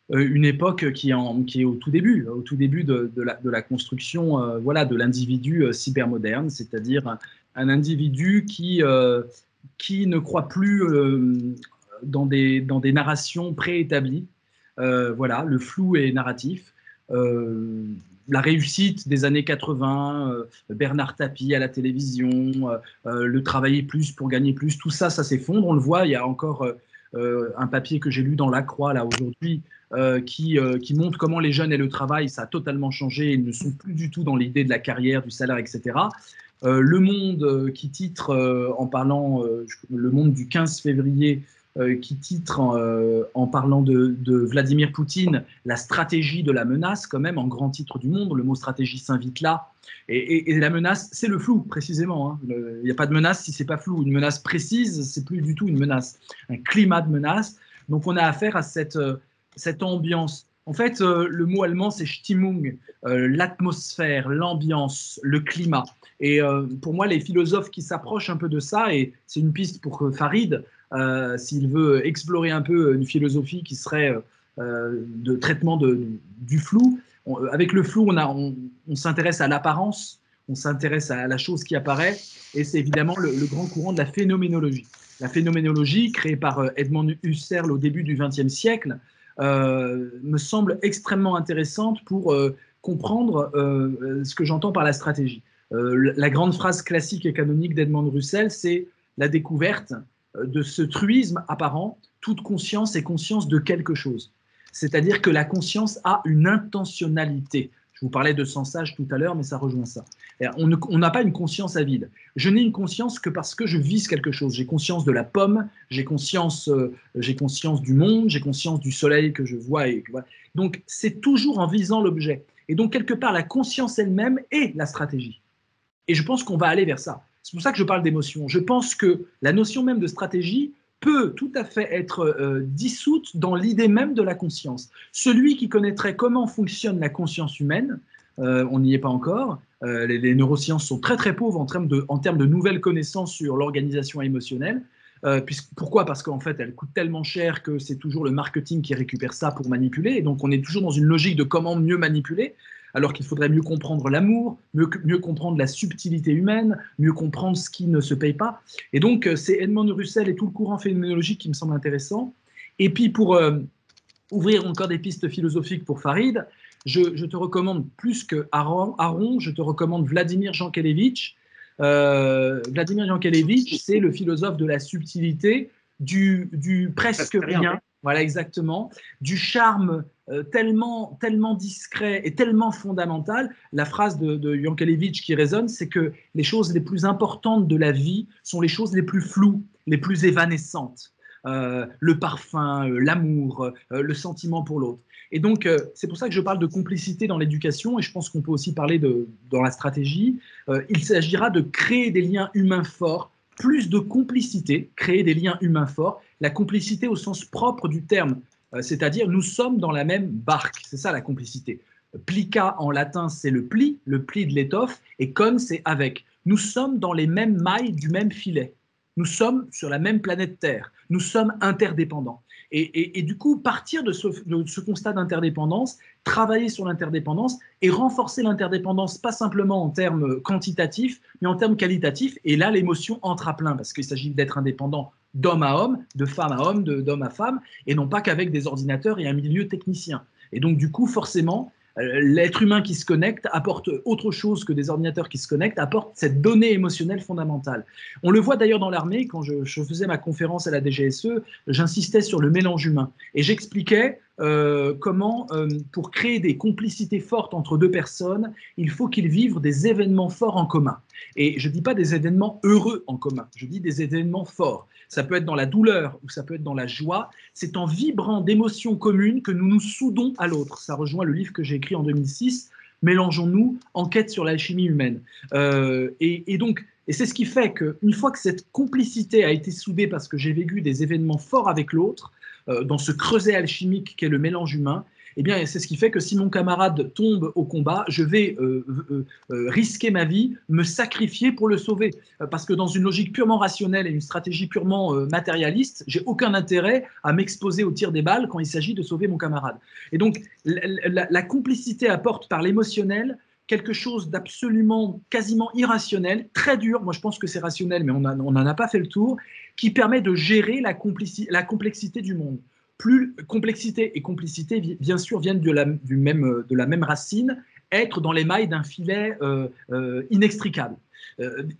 une époque qui est au tout début de la construction voilà, de l'individu cybermoderne, c'est-à-dire un individu qui ne croit plus dans des narrations préétablies. Voilà, le flou est narratif. La réussite des années 80, Bernard Tapie à la télévision, le travailler plus pour gagner plus, tout ça, ça s'effondre. On le voit, il y a encore un papier que j'ai lu dans La Croix là aujourd'hui qui montre comment les jeunes et le travail, ça a totalement changé. Ils ne sont plus du tout dans l'idée de la carrière, du salaire, etc. Le Monde qui titre en parlant, Le Monde du 15 février, qui titre en parlant de Vladimir Poutine, la stratégie de la menace, quand même, en grand titre du Monde. Le mot stratégie s'invite là. Et la menace, c'est le flou, précisément. Hein. Il n'y a pas de menace si ce n'est pas flou. Une menace précise, c'est plus du tout une menace. Un climat de menace. Donc, on a affaire à cette ambiance. En fait, le mot allemand, c'est Stimmung, l'atmosphère, l'ambiance, le climat. Et pour moi, les philosophes qui s'approchent un peu de ça, et c'est une piste pour Farid, s'il veut explorer un peu une philosophie qui serait de traitement du flou. Avec le flou, on s'intéresse à l'apparence, on s'intéresse à la chose qui apparaît, et c'est évidemment le grand courant de la phénoménologie. La phénoménologie, créée par Edmond Husserl au début du XXe siècle, me semble extrêmement intéressante pour comprendre ce que j'entends par la stratégie. La grande phrase classique et canonique d'Edmond Russell, c'est la découverte de ce truisme apparent, toute conscience est conscience de quelque chose. C'est-à-dire que la conscience a une intentionnalité. Je vous parlais de sensage tout à l'heure, mais ça rejoint ça. On n'a pas une conscience à vide. Je n'ai une conscience que parce que je vise quelque chose. J'ai conscience de la pomme, j'ai conscience du monde, j'ai conscience du soleil que je vois. Donc, c'est toujours en visant l'objet. Et donc, quelque part, la conscience elle-même est la stratégie. Et je pense qu'on va aller vers ça. C'est pour ça que je parle d'émotion. Je pense que la notion même de stratégie peut tout à fait être dissoute dans l'idée même de la conscience. Celui qui connaîtrait comment fonctionne la conscience humaine, on n'y est pas encore, les neurosciences sont très très pauvres en termes de nouvelles connaissances sur l'organisation émotionnelle. Pourquoi? Parce qu'en fait, elle coûte tellement cher que c'est toujours le marketing qui récupère ça pour manipuler. Et donc, on est toujours dans une logique de comment mieux manipuler, alors qu'il faudrait mieux comprendre l'amour, mieux comprendre la subtilité humaine, mieux comprendre ce qui ne se paye pas. Et donc, c'est Edmond Russell et tout le courant phénoménologique qui me semble intéressant. Et puis, pour ouvrir encore des pistes philosophiques pour Farid, je te recommande plus que Aron, je te recommande Vladimir Jankélévitch. Vladimir Jankélévitch, c'est le philosophe de la subtilité, du presque rien. Voilà, exactement. Du charme tellement discret et tellement fondamental. La phrase de Jankélévitch qui résonne, c'est que les choses les plus importantes de la vie sont les choses les plus floues, les plus évanescentes. Le parfum, l'amour, le sentiment pour l'autre. Et donc, c'est pour ça que je parle de complicité dans l'éducation, et je pense qu'on peut aussi parler dans la stratégie. Il s'agira de créer des liens humains forts, plus de complicité, créer des liens humains forts, la complicité au sens propre du terme, c'est-à-dire nous sommes dans la même barque, c'est ça la complicité. Plica en latin, c'est le pli de l'étoffe, et con, c'est avec. Nous sommes dans les mêmes mailles du même filet. Nous sommes sur la même planète Terre. Nous sommes interdépendants. Et du coup, partir de ce constat d'interdépendance, travailler sur l'interdépendance et renforcer l'interdépendance, pas simplement en termes quantitatifs, mais en termes qualitatifs. Et là, l'émotion entre à plein, parce qu'il s'agit d'être indépendant d'homme à homme, de femme à homme, d'homme à femme, et non pas qu'avec des ordinateurs et un milieu technicien. Et donc, du coup, forcément, l'être humain qui se connecte apporte autre chose que des ordinateurs qui se connectent, apporte cette donnée émotionnelle fondamentale. On le voit d'ailleurs dans l'armée, quand je faisais ma conférence à la DGSE, j'insistais sur le mélange humain et j'expliquais comment, pour créer des complicités fortes entre deux personnes, il faut qu'ils vivent des événements forts en commun. Et je ne dis pas des événements heureux en commun, je dis des événements forts. Ça peut être dans la douleur ou ça peut être dans la joie. C'est en vibrant d'émotions communes que nous nous soudons à l'autre. Ça rejoint le livre que j'ai écrit en 2006, Mélangeons-nous, enquête sur l'alchimie humaine. Et c'est ce qui fait qu'une fois que cette complicité a été soudée parce que j'ai vécu des événements forts avec l'autre, dans ce creuset alchimique qu'est le mélange humain, eh bien, c'est ce qui fait que si mon camarade tombe au combat, je vais risquer ma vie, me sacrifier pour le sauver. Parce que dans une logique purement rationnelle et une stratégie purement matérialiste, j'ai aucun intérêt à m'exposer au tir des balles quand il s'agit de sauver mon camarade. Et donc, la complicité apporte par l'émotionnel quelque chose d'absolument, quasiment irrationnel, très dur, moi je pense que c'est rationnel, mais on n'en a pas fait le tour, qui permet de gérer la complexité du monde. Plus complexité et complicité, bien sûr, viennent de la même racine, être dans les mailles d'un filet inextricable.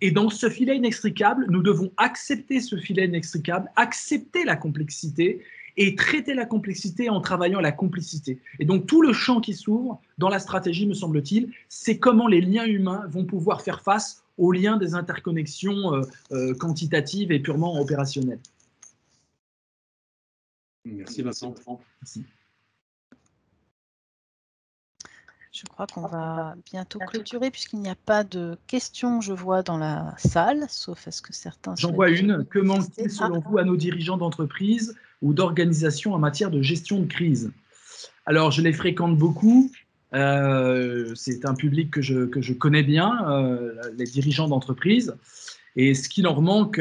Et dans ce filet inextricable, nous devons accepter ce filet inextricable, accepter la complexité et traiter la complexité en travaillant la complicité. Et donc tout le champ qui s'ouvre dans la stratégie, me semble-t-il, c'est comment les liens humains vont pouvoir faire face aux liens des interconnexions quantitatives et purement opérationnelles. Merci Vincent. Merci. Je crois qu'on va bientôt clôturer puisqu'il n'y a pas de questions, je vois, dans la salle, sauf est-ce que certains... J'en vois une. Que manque-t-il selon vous à nos dirigeants d'entreprise ou d'organisation en matière de gestion de crise? Alors, je les fréquente beaucoup. C'est un public que je connais bien, les dirigeants d'entreprise. Et ce qui leur manque,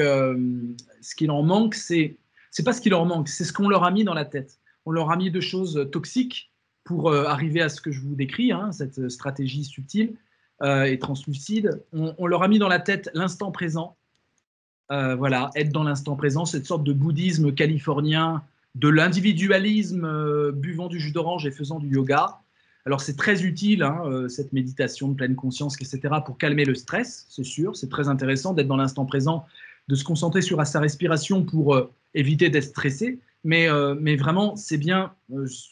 c'est pas ce qui leur manque, c'est ce qu'on leur a mis dans la tête. On leur a mis de choses toxiques pour arriver à ce que je vous décris, cette stratégie subtile et translucide. On leur a mis dans la tête l'instant présent. Voilà, être dans l'instant présent, cette sorte de bouddhisme californien, de l'individualisme buvant du jus d'orange et faisant du yoga. Alors c'est très utile, hein, cette méditation de pleine conscience, etc., pour calmer le stress, c'est sûr. C'est très intéressant d'être dans l'instant présent, de se concentrer sur sa respiration pour éviter d'être stressé. Mais vraiment, c'est bien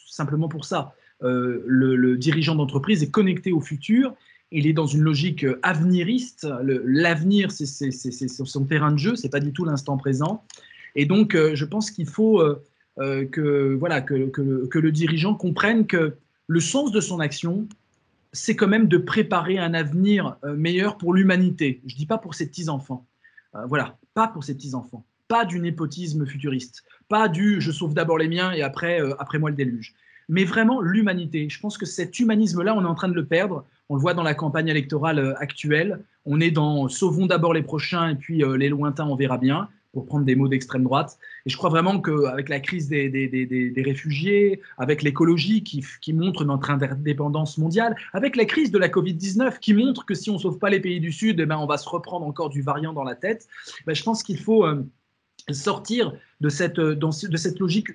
simplement pour ça. Le dirigeant d'entreprise est connecté au futur. Il est dans une logique aveniriste. L'avenir, c'est son terrain de jeu, c'est pas du tout l'instant présent. Et donc, je pense qu'il faut que le dirigeant comprenne que le sens de son action, c'est quand même de préparer un avenir meilleur pour l'humanité. Je ne dis pas pour ses petits-enfants. Voilà, pas pour ses petits-enfants. Pas du népotisme futuriste. Pas du « je sauve d'abord les miens et après moi le déluge ». Mais vraiment l'humanité. Je pense que cet humanisme-là, on est en train de le perdre. On le voit dans la campagne électorale actuelle. On est dans « sauvons d'abord les prochains et puis les lointains, on verra bien », pour prendre des mots d'extrême droite. Et je crois vraiment qu'avec la crise des réfugiés, avec l'écologie qui montre notre interdépendance mondiale, avec la crise de la Covid-19 qui montre que si on ne sauve pas les pays du Sud, eh ben, on va se reprendre encore du variant dans la tête, ben, je pense qu'il faut sortir de cette logique,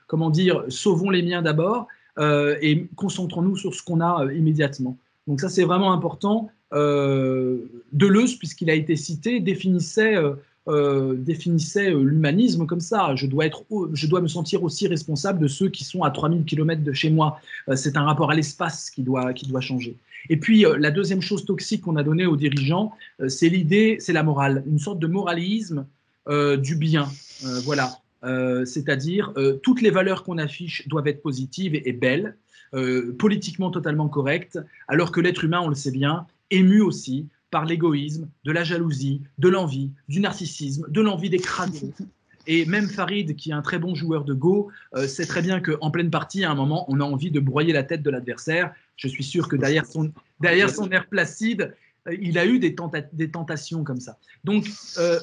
comment dire, sauvons les miens d'abord et concentrons-nous sur ce qu'on a immédiatement. Donc ça, c'est vraiment important. Deleuze, puisqu'il a été cité, définissait l'humanisme comme ça. Je dois me sentir aussi responsable de ceux qui sont à 3000 km de chez moi. C'est un rapport à l'espace qui doit changer. Et puis, la deuxième chose toxique qu'on a donnée aux dirigeants, c'est la morale, une sorte de moralisme du bien. Voilà. C'est-à-dire, toutes les valeurs qu'on affiche doivent être positives et belles, politiquement totalement correctes, alors que l'être humain, on le sait bien, ému aussi par l'égoïsme, de la jalousie, de l'envie, du narcissisme, de l'envie d'écraser. Et même Farid, qui est un très bon joueur de Go, sait très bien qu'en pleine partie, à un moment, on a envie de broyer la tête de l'adversaire. Je suis sûr que derrière son air placide, il a eu des tentations comme ça. Donc,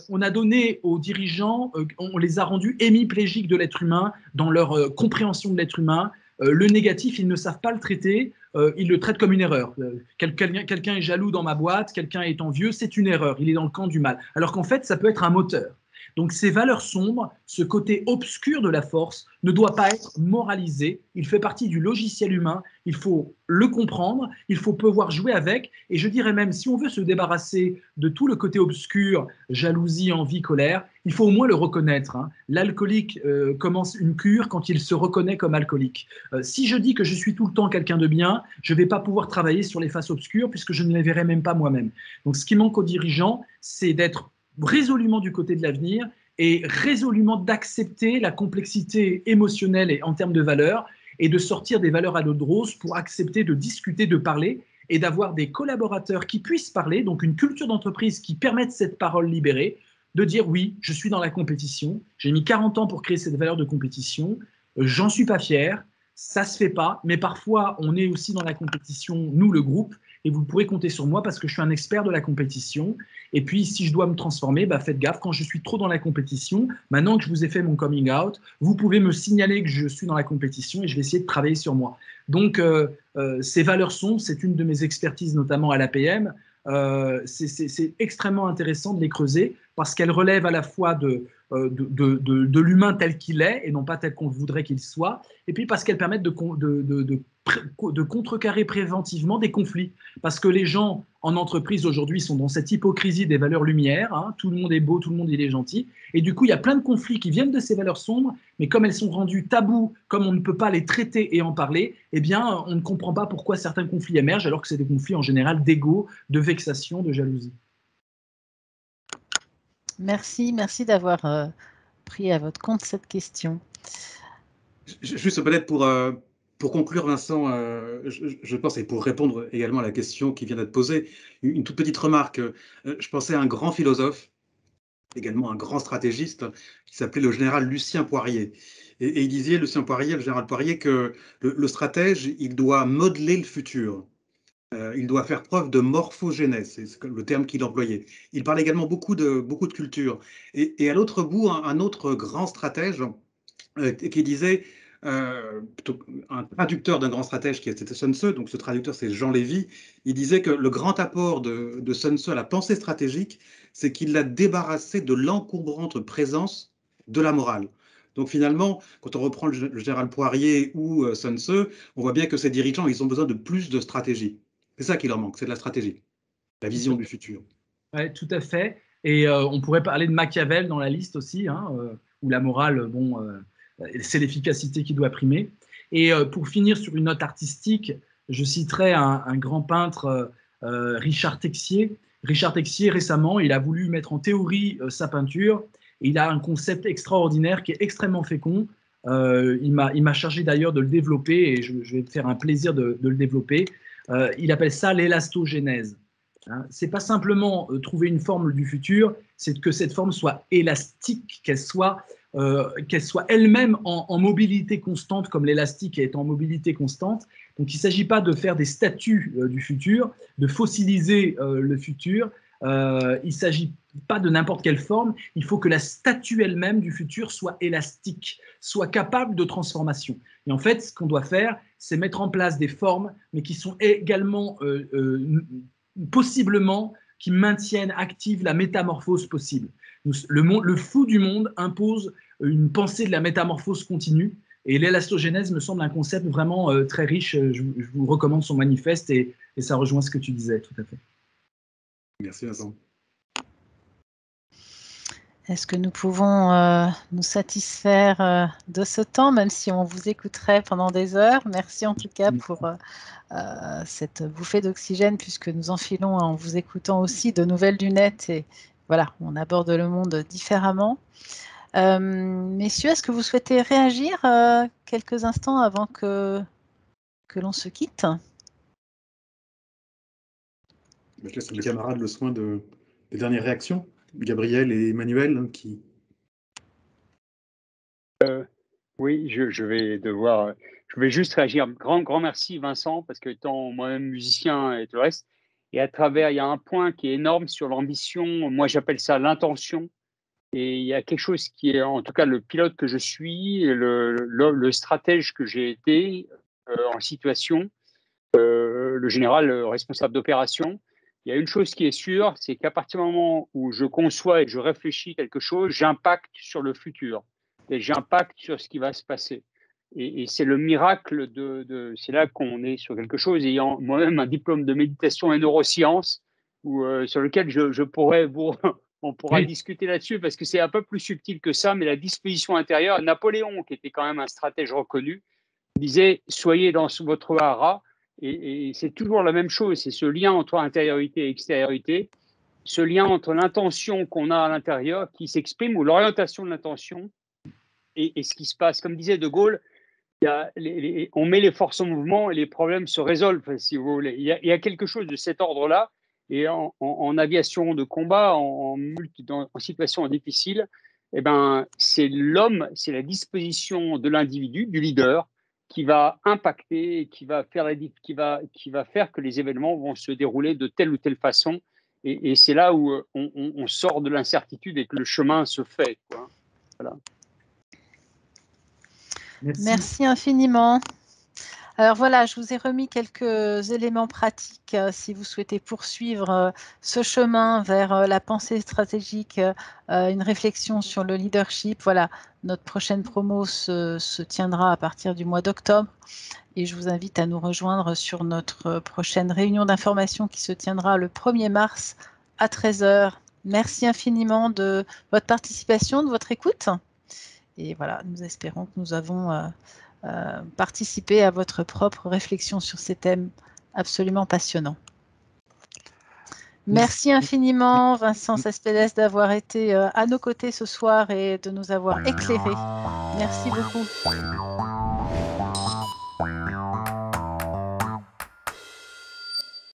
on a donné aux dirigeants, on les a rendus hémiplégiques de l'être humain, dans leur compréhension de l'être humain. Le négatif, ils ne savent pas le traiter, ils le traitent comme une erreur. Quelqu'un est jaloux dans ma boîte, quelqu'un est envieux, c'est une erreur, il est dans le camp du mal. Alors qu'en fait, ça peut être un moteur. Donc ces valeurs sombres, ce côté obscur de la force ne doit pas être moralisé, il fait partie du logiciel humain, il faut le comprendre, il faut pouvoir jouer avec, et je dirais même, si on veut se débarrasser de tout le côté obscur, jalousie, envie, colère, il faut au moins le reconnaître. Hein. L'alcoolique commence une cure quand il se reconnaît comme alcoolique. Si je dis que je suis tout le temps quelqu'un de bien, je ne vais pas pouvoir travailler sur les faces obscures puisque je ne les verrai même pas moi-même. Donc ce qui manque aux dirigeants, c'est d'être résolument du côté de l'avenir et résolument d'accepter la complexité émotionnelle et en termes de valeurs et de sortir des valeurs à l'eau de rose pour accepter de discuter, de parler et d'avoir des collaborateurs qui puissent parler, donc une culture d'entreprise qui permette cette parole libérée, de dire oui, je suis dans la compétition, j'ai mis 40 ans pour créer cette valeur de compétition, j'en suis pas fier, ça se fait pas, mais parfois on est aussi dans la compétition, nous le groupe, et vous pourrez compter sur moi parce que je suis un expert de la compétition. Et puis, si je dois me transformer, bah faites gaffe, quand je suis trop dans la compétition, maintenant que je vous ai fait mon coming out, vous pouvez me signaler que je suis dans la compétition et je vais essayer de travailler sur moi. Donc, ces valeurs sombres, c'est une de mes expertises, notamment à l'APM. C'est extrêmement intéressant de les creuser parce qu'elles relèvent à la fois de l'humain tel qu'il est et non pas tel qu'on voudrait qu'il soit, et puis parce qu'elles permettent de contrecarrer préventivement des conflits. Parce que les gens en entreprise aujourd'hui sont dans cette hypocrisie des valeurs lumière, hein, tout le monde est beau, tout le monde il est gentil, et du coup il y a plein de conflits qui viennent de ces valeurs sombres, mais comme elles sont rendues tabous, comme on ne peut pas les traiter et en parler, eh bien on ne comprend pas pourquoi certains conflits émergent, alors que c'est des conflits en général d'ego, de vexation, de jalousie. Merci d'avoir pris à votre compte cette question. Juste peut-être pour conclure, Vincent, je pense, et pour répondre également à la question qui vient d'être posée, une toute petite remarque. Je pensais à un grand philosophe, également un grand stratégiste, qui s'appelait le général Lucien Poirier. Et il disait, Lucien Poirier, le général Poirier, que le stratège, il doit modeler le futur. Il doit faire preuve de morphogénèse, c'est le terme qu'il employait. Il parle également beaucoup de culture. Et à l'autre bout, un autre grand stratège qui disait, un traducteur d'un grand stratège qui était Sun Tzu, donc ce traducteur c'est Jean Lévy, il disait que le grand apport de Sun Tzu à la pensée stratégique, c'est qu'il l'a débarrassé de l'encombrante présence de la morale. Donc finalement, quand on reprend le général Poirier ou Sun Tzu, on voit bien que ces dirigeants, ils ont besoin de plus de stratégie. C'est ça qui leur manque, c'est de la stratégie, la vision du futur. Oui, tout à fait. Et on pourrait parler de Machiavel dans la liste aussi, hein, où la morale, bon, c'est l'efficacité qui doit primer. Et pour finir sur une note artistique, je citerai un grand peintre, Richard Texier. Richard Texier, récemment, il a voulu mettre en théorie sa peinture. Et il a un concept extraordinaire qui est extrêmement fécond. Il m'a chargé d'ailleurs de le développer et je vais me faire un plaisir de le développer. Il appelle ça l'élastogénèse. Hein, c'est pas simplement trouver une forme du futur, c'est que cette forme soit élastique, qu'elle soit elle-même en mobilité constante, comme l'élastique est en mobilité constante. Donc il ne s'agit pas de faire des statues du futur, de fossiliser le futur. Il ne s'agit pas de n'importe quelle forme. Il faut que la statue elle-même du futur soit élastique, soit capable de transformation. Et en fait, ce qu'on doit faire, c'est mettre en place des formes, mais qui sont également possiblement qui maintiennent active la métamorphose possible. Le fou du monde impose une pensée de la métamorphose continue et l'élastogénèse me semble un concept vraiment très riche. Je vous recommande son manifeste et ça rejoint ce que tu disais tout à fait. Merci Vincent. Est-ce que nous pouvons nous satisfaire de ce temps, même si on vous écouterait pendant des heures? Merci en tout cas pour cette bouffée d'oxygène, puisque nous enfilons en vous écoutant aussi de nouvelles lunettes et voilà, on aborde le monde différemment. Messieurs, est-ce que vous souhaitez réagir quelques instants avant que l'on se quitte? Je laisse mes camarades le soin des dernières réactions. Gabriel et Emmanuel qui... Oui, je vais juste réagir. Grand merci Vincent, parce que étant moi-même musicien et tout le reste, et à travers, il y a un point qui est énorme sur l'ambition, moi j'appelle ça l'intention, et il y a quelque chose qui est, en tout cas le pilote que je suis, le stratège que j'ai été en situation, le général responsable d'opération. Il y a une chose qui est sûre, c'est qu'à partir du moment où je conçois et je réfléchis quelque chose, j'impacte sur le futur et j'impacte sur ce qui va se passer. Et c'est le miracle c'est là qu'on est sur quelque chose. Ayant moi-même un diplôme de méditation et neurosciences, sur lequel je pourrais on pourra discuter là-dessus parce que c'est un peu plus subtil que ça, mais la disposition intérieure, Napoléon, qui était quand même un stratège reconnu, disait « soyez dans votre hara ». Et c'est toujours la même chose, c'est ce lien entre intériorité et extériorité, ce lien entre l'intention qu'on a à l'intérieur qui s'exprime, ou l'orientation de l'intention, et ce qui se passe. Comme disait De Gaulle, on met les forces en mouvement et les problèmes se résolvent, si vous voulez. Il y a quelque chose de cet ordre-là, et en aviation de combat, en situation difficile, eh ben, c'est l'homme, c'est la disposition de l'individu, du leader, qui va impacter, qui va faire que les événements vont se dérouler de telle ou telle façon. Et c'est là où on sort de l'incertitude et que le chemin se fait, quoi. Voilà. Merci infiniment. Alors voilà, je vous ai remis quelques éléments pratiques si vous souhaitez poursuivre ce chemin vers la pensée stratégique, une réflexion sur le leadership. Voilà, notre prochaine promo se tiendra à partir du mois d'octobre et je vous invite à nous rejoindre sur notre prochaine réunion d'information qui se tiendra le 1er mars à 13 h. Merci infiniment de votre participation, de votre écoute. Et voilà, nous espérons que nous avons participer à votre propre réflexion sur ces thèmes absolument passionnants. Merci infiniment, Vincent Cespedes, d'avoir été à nos côtés ce soir et de nous avoir éclairés. Merci beaucoup.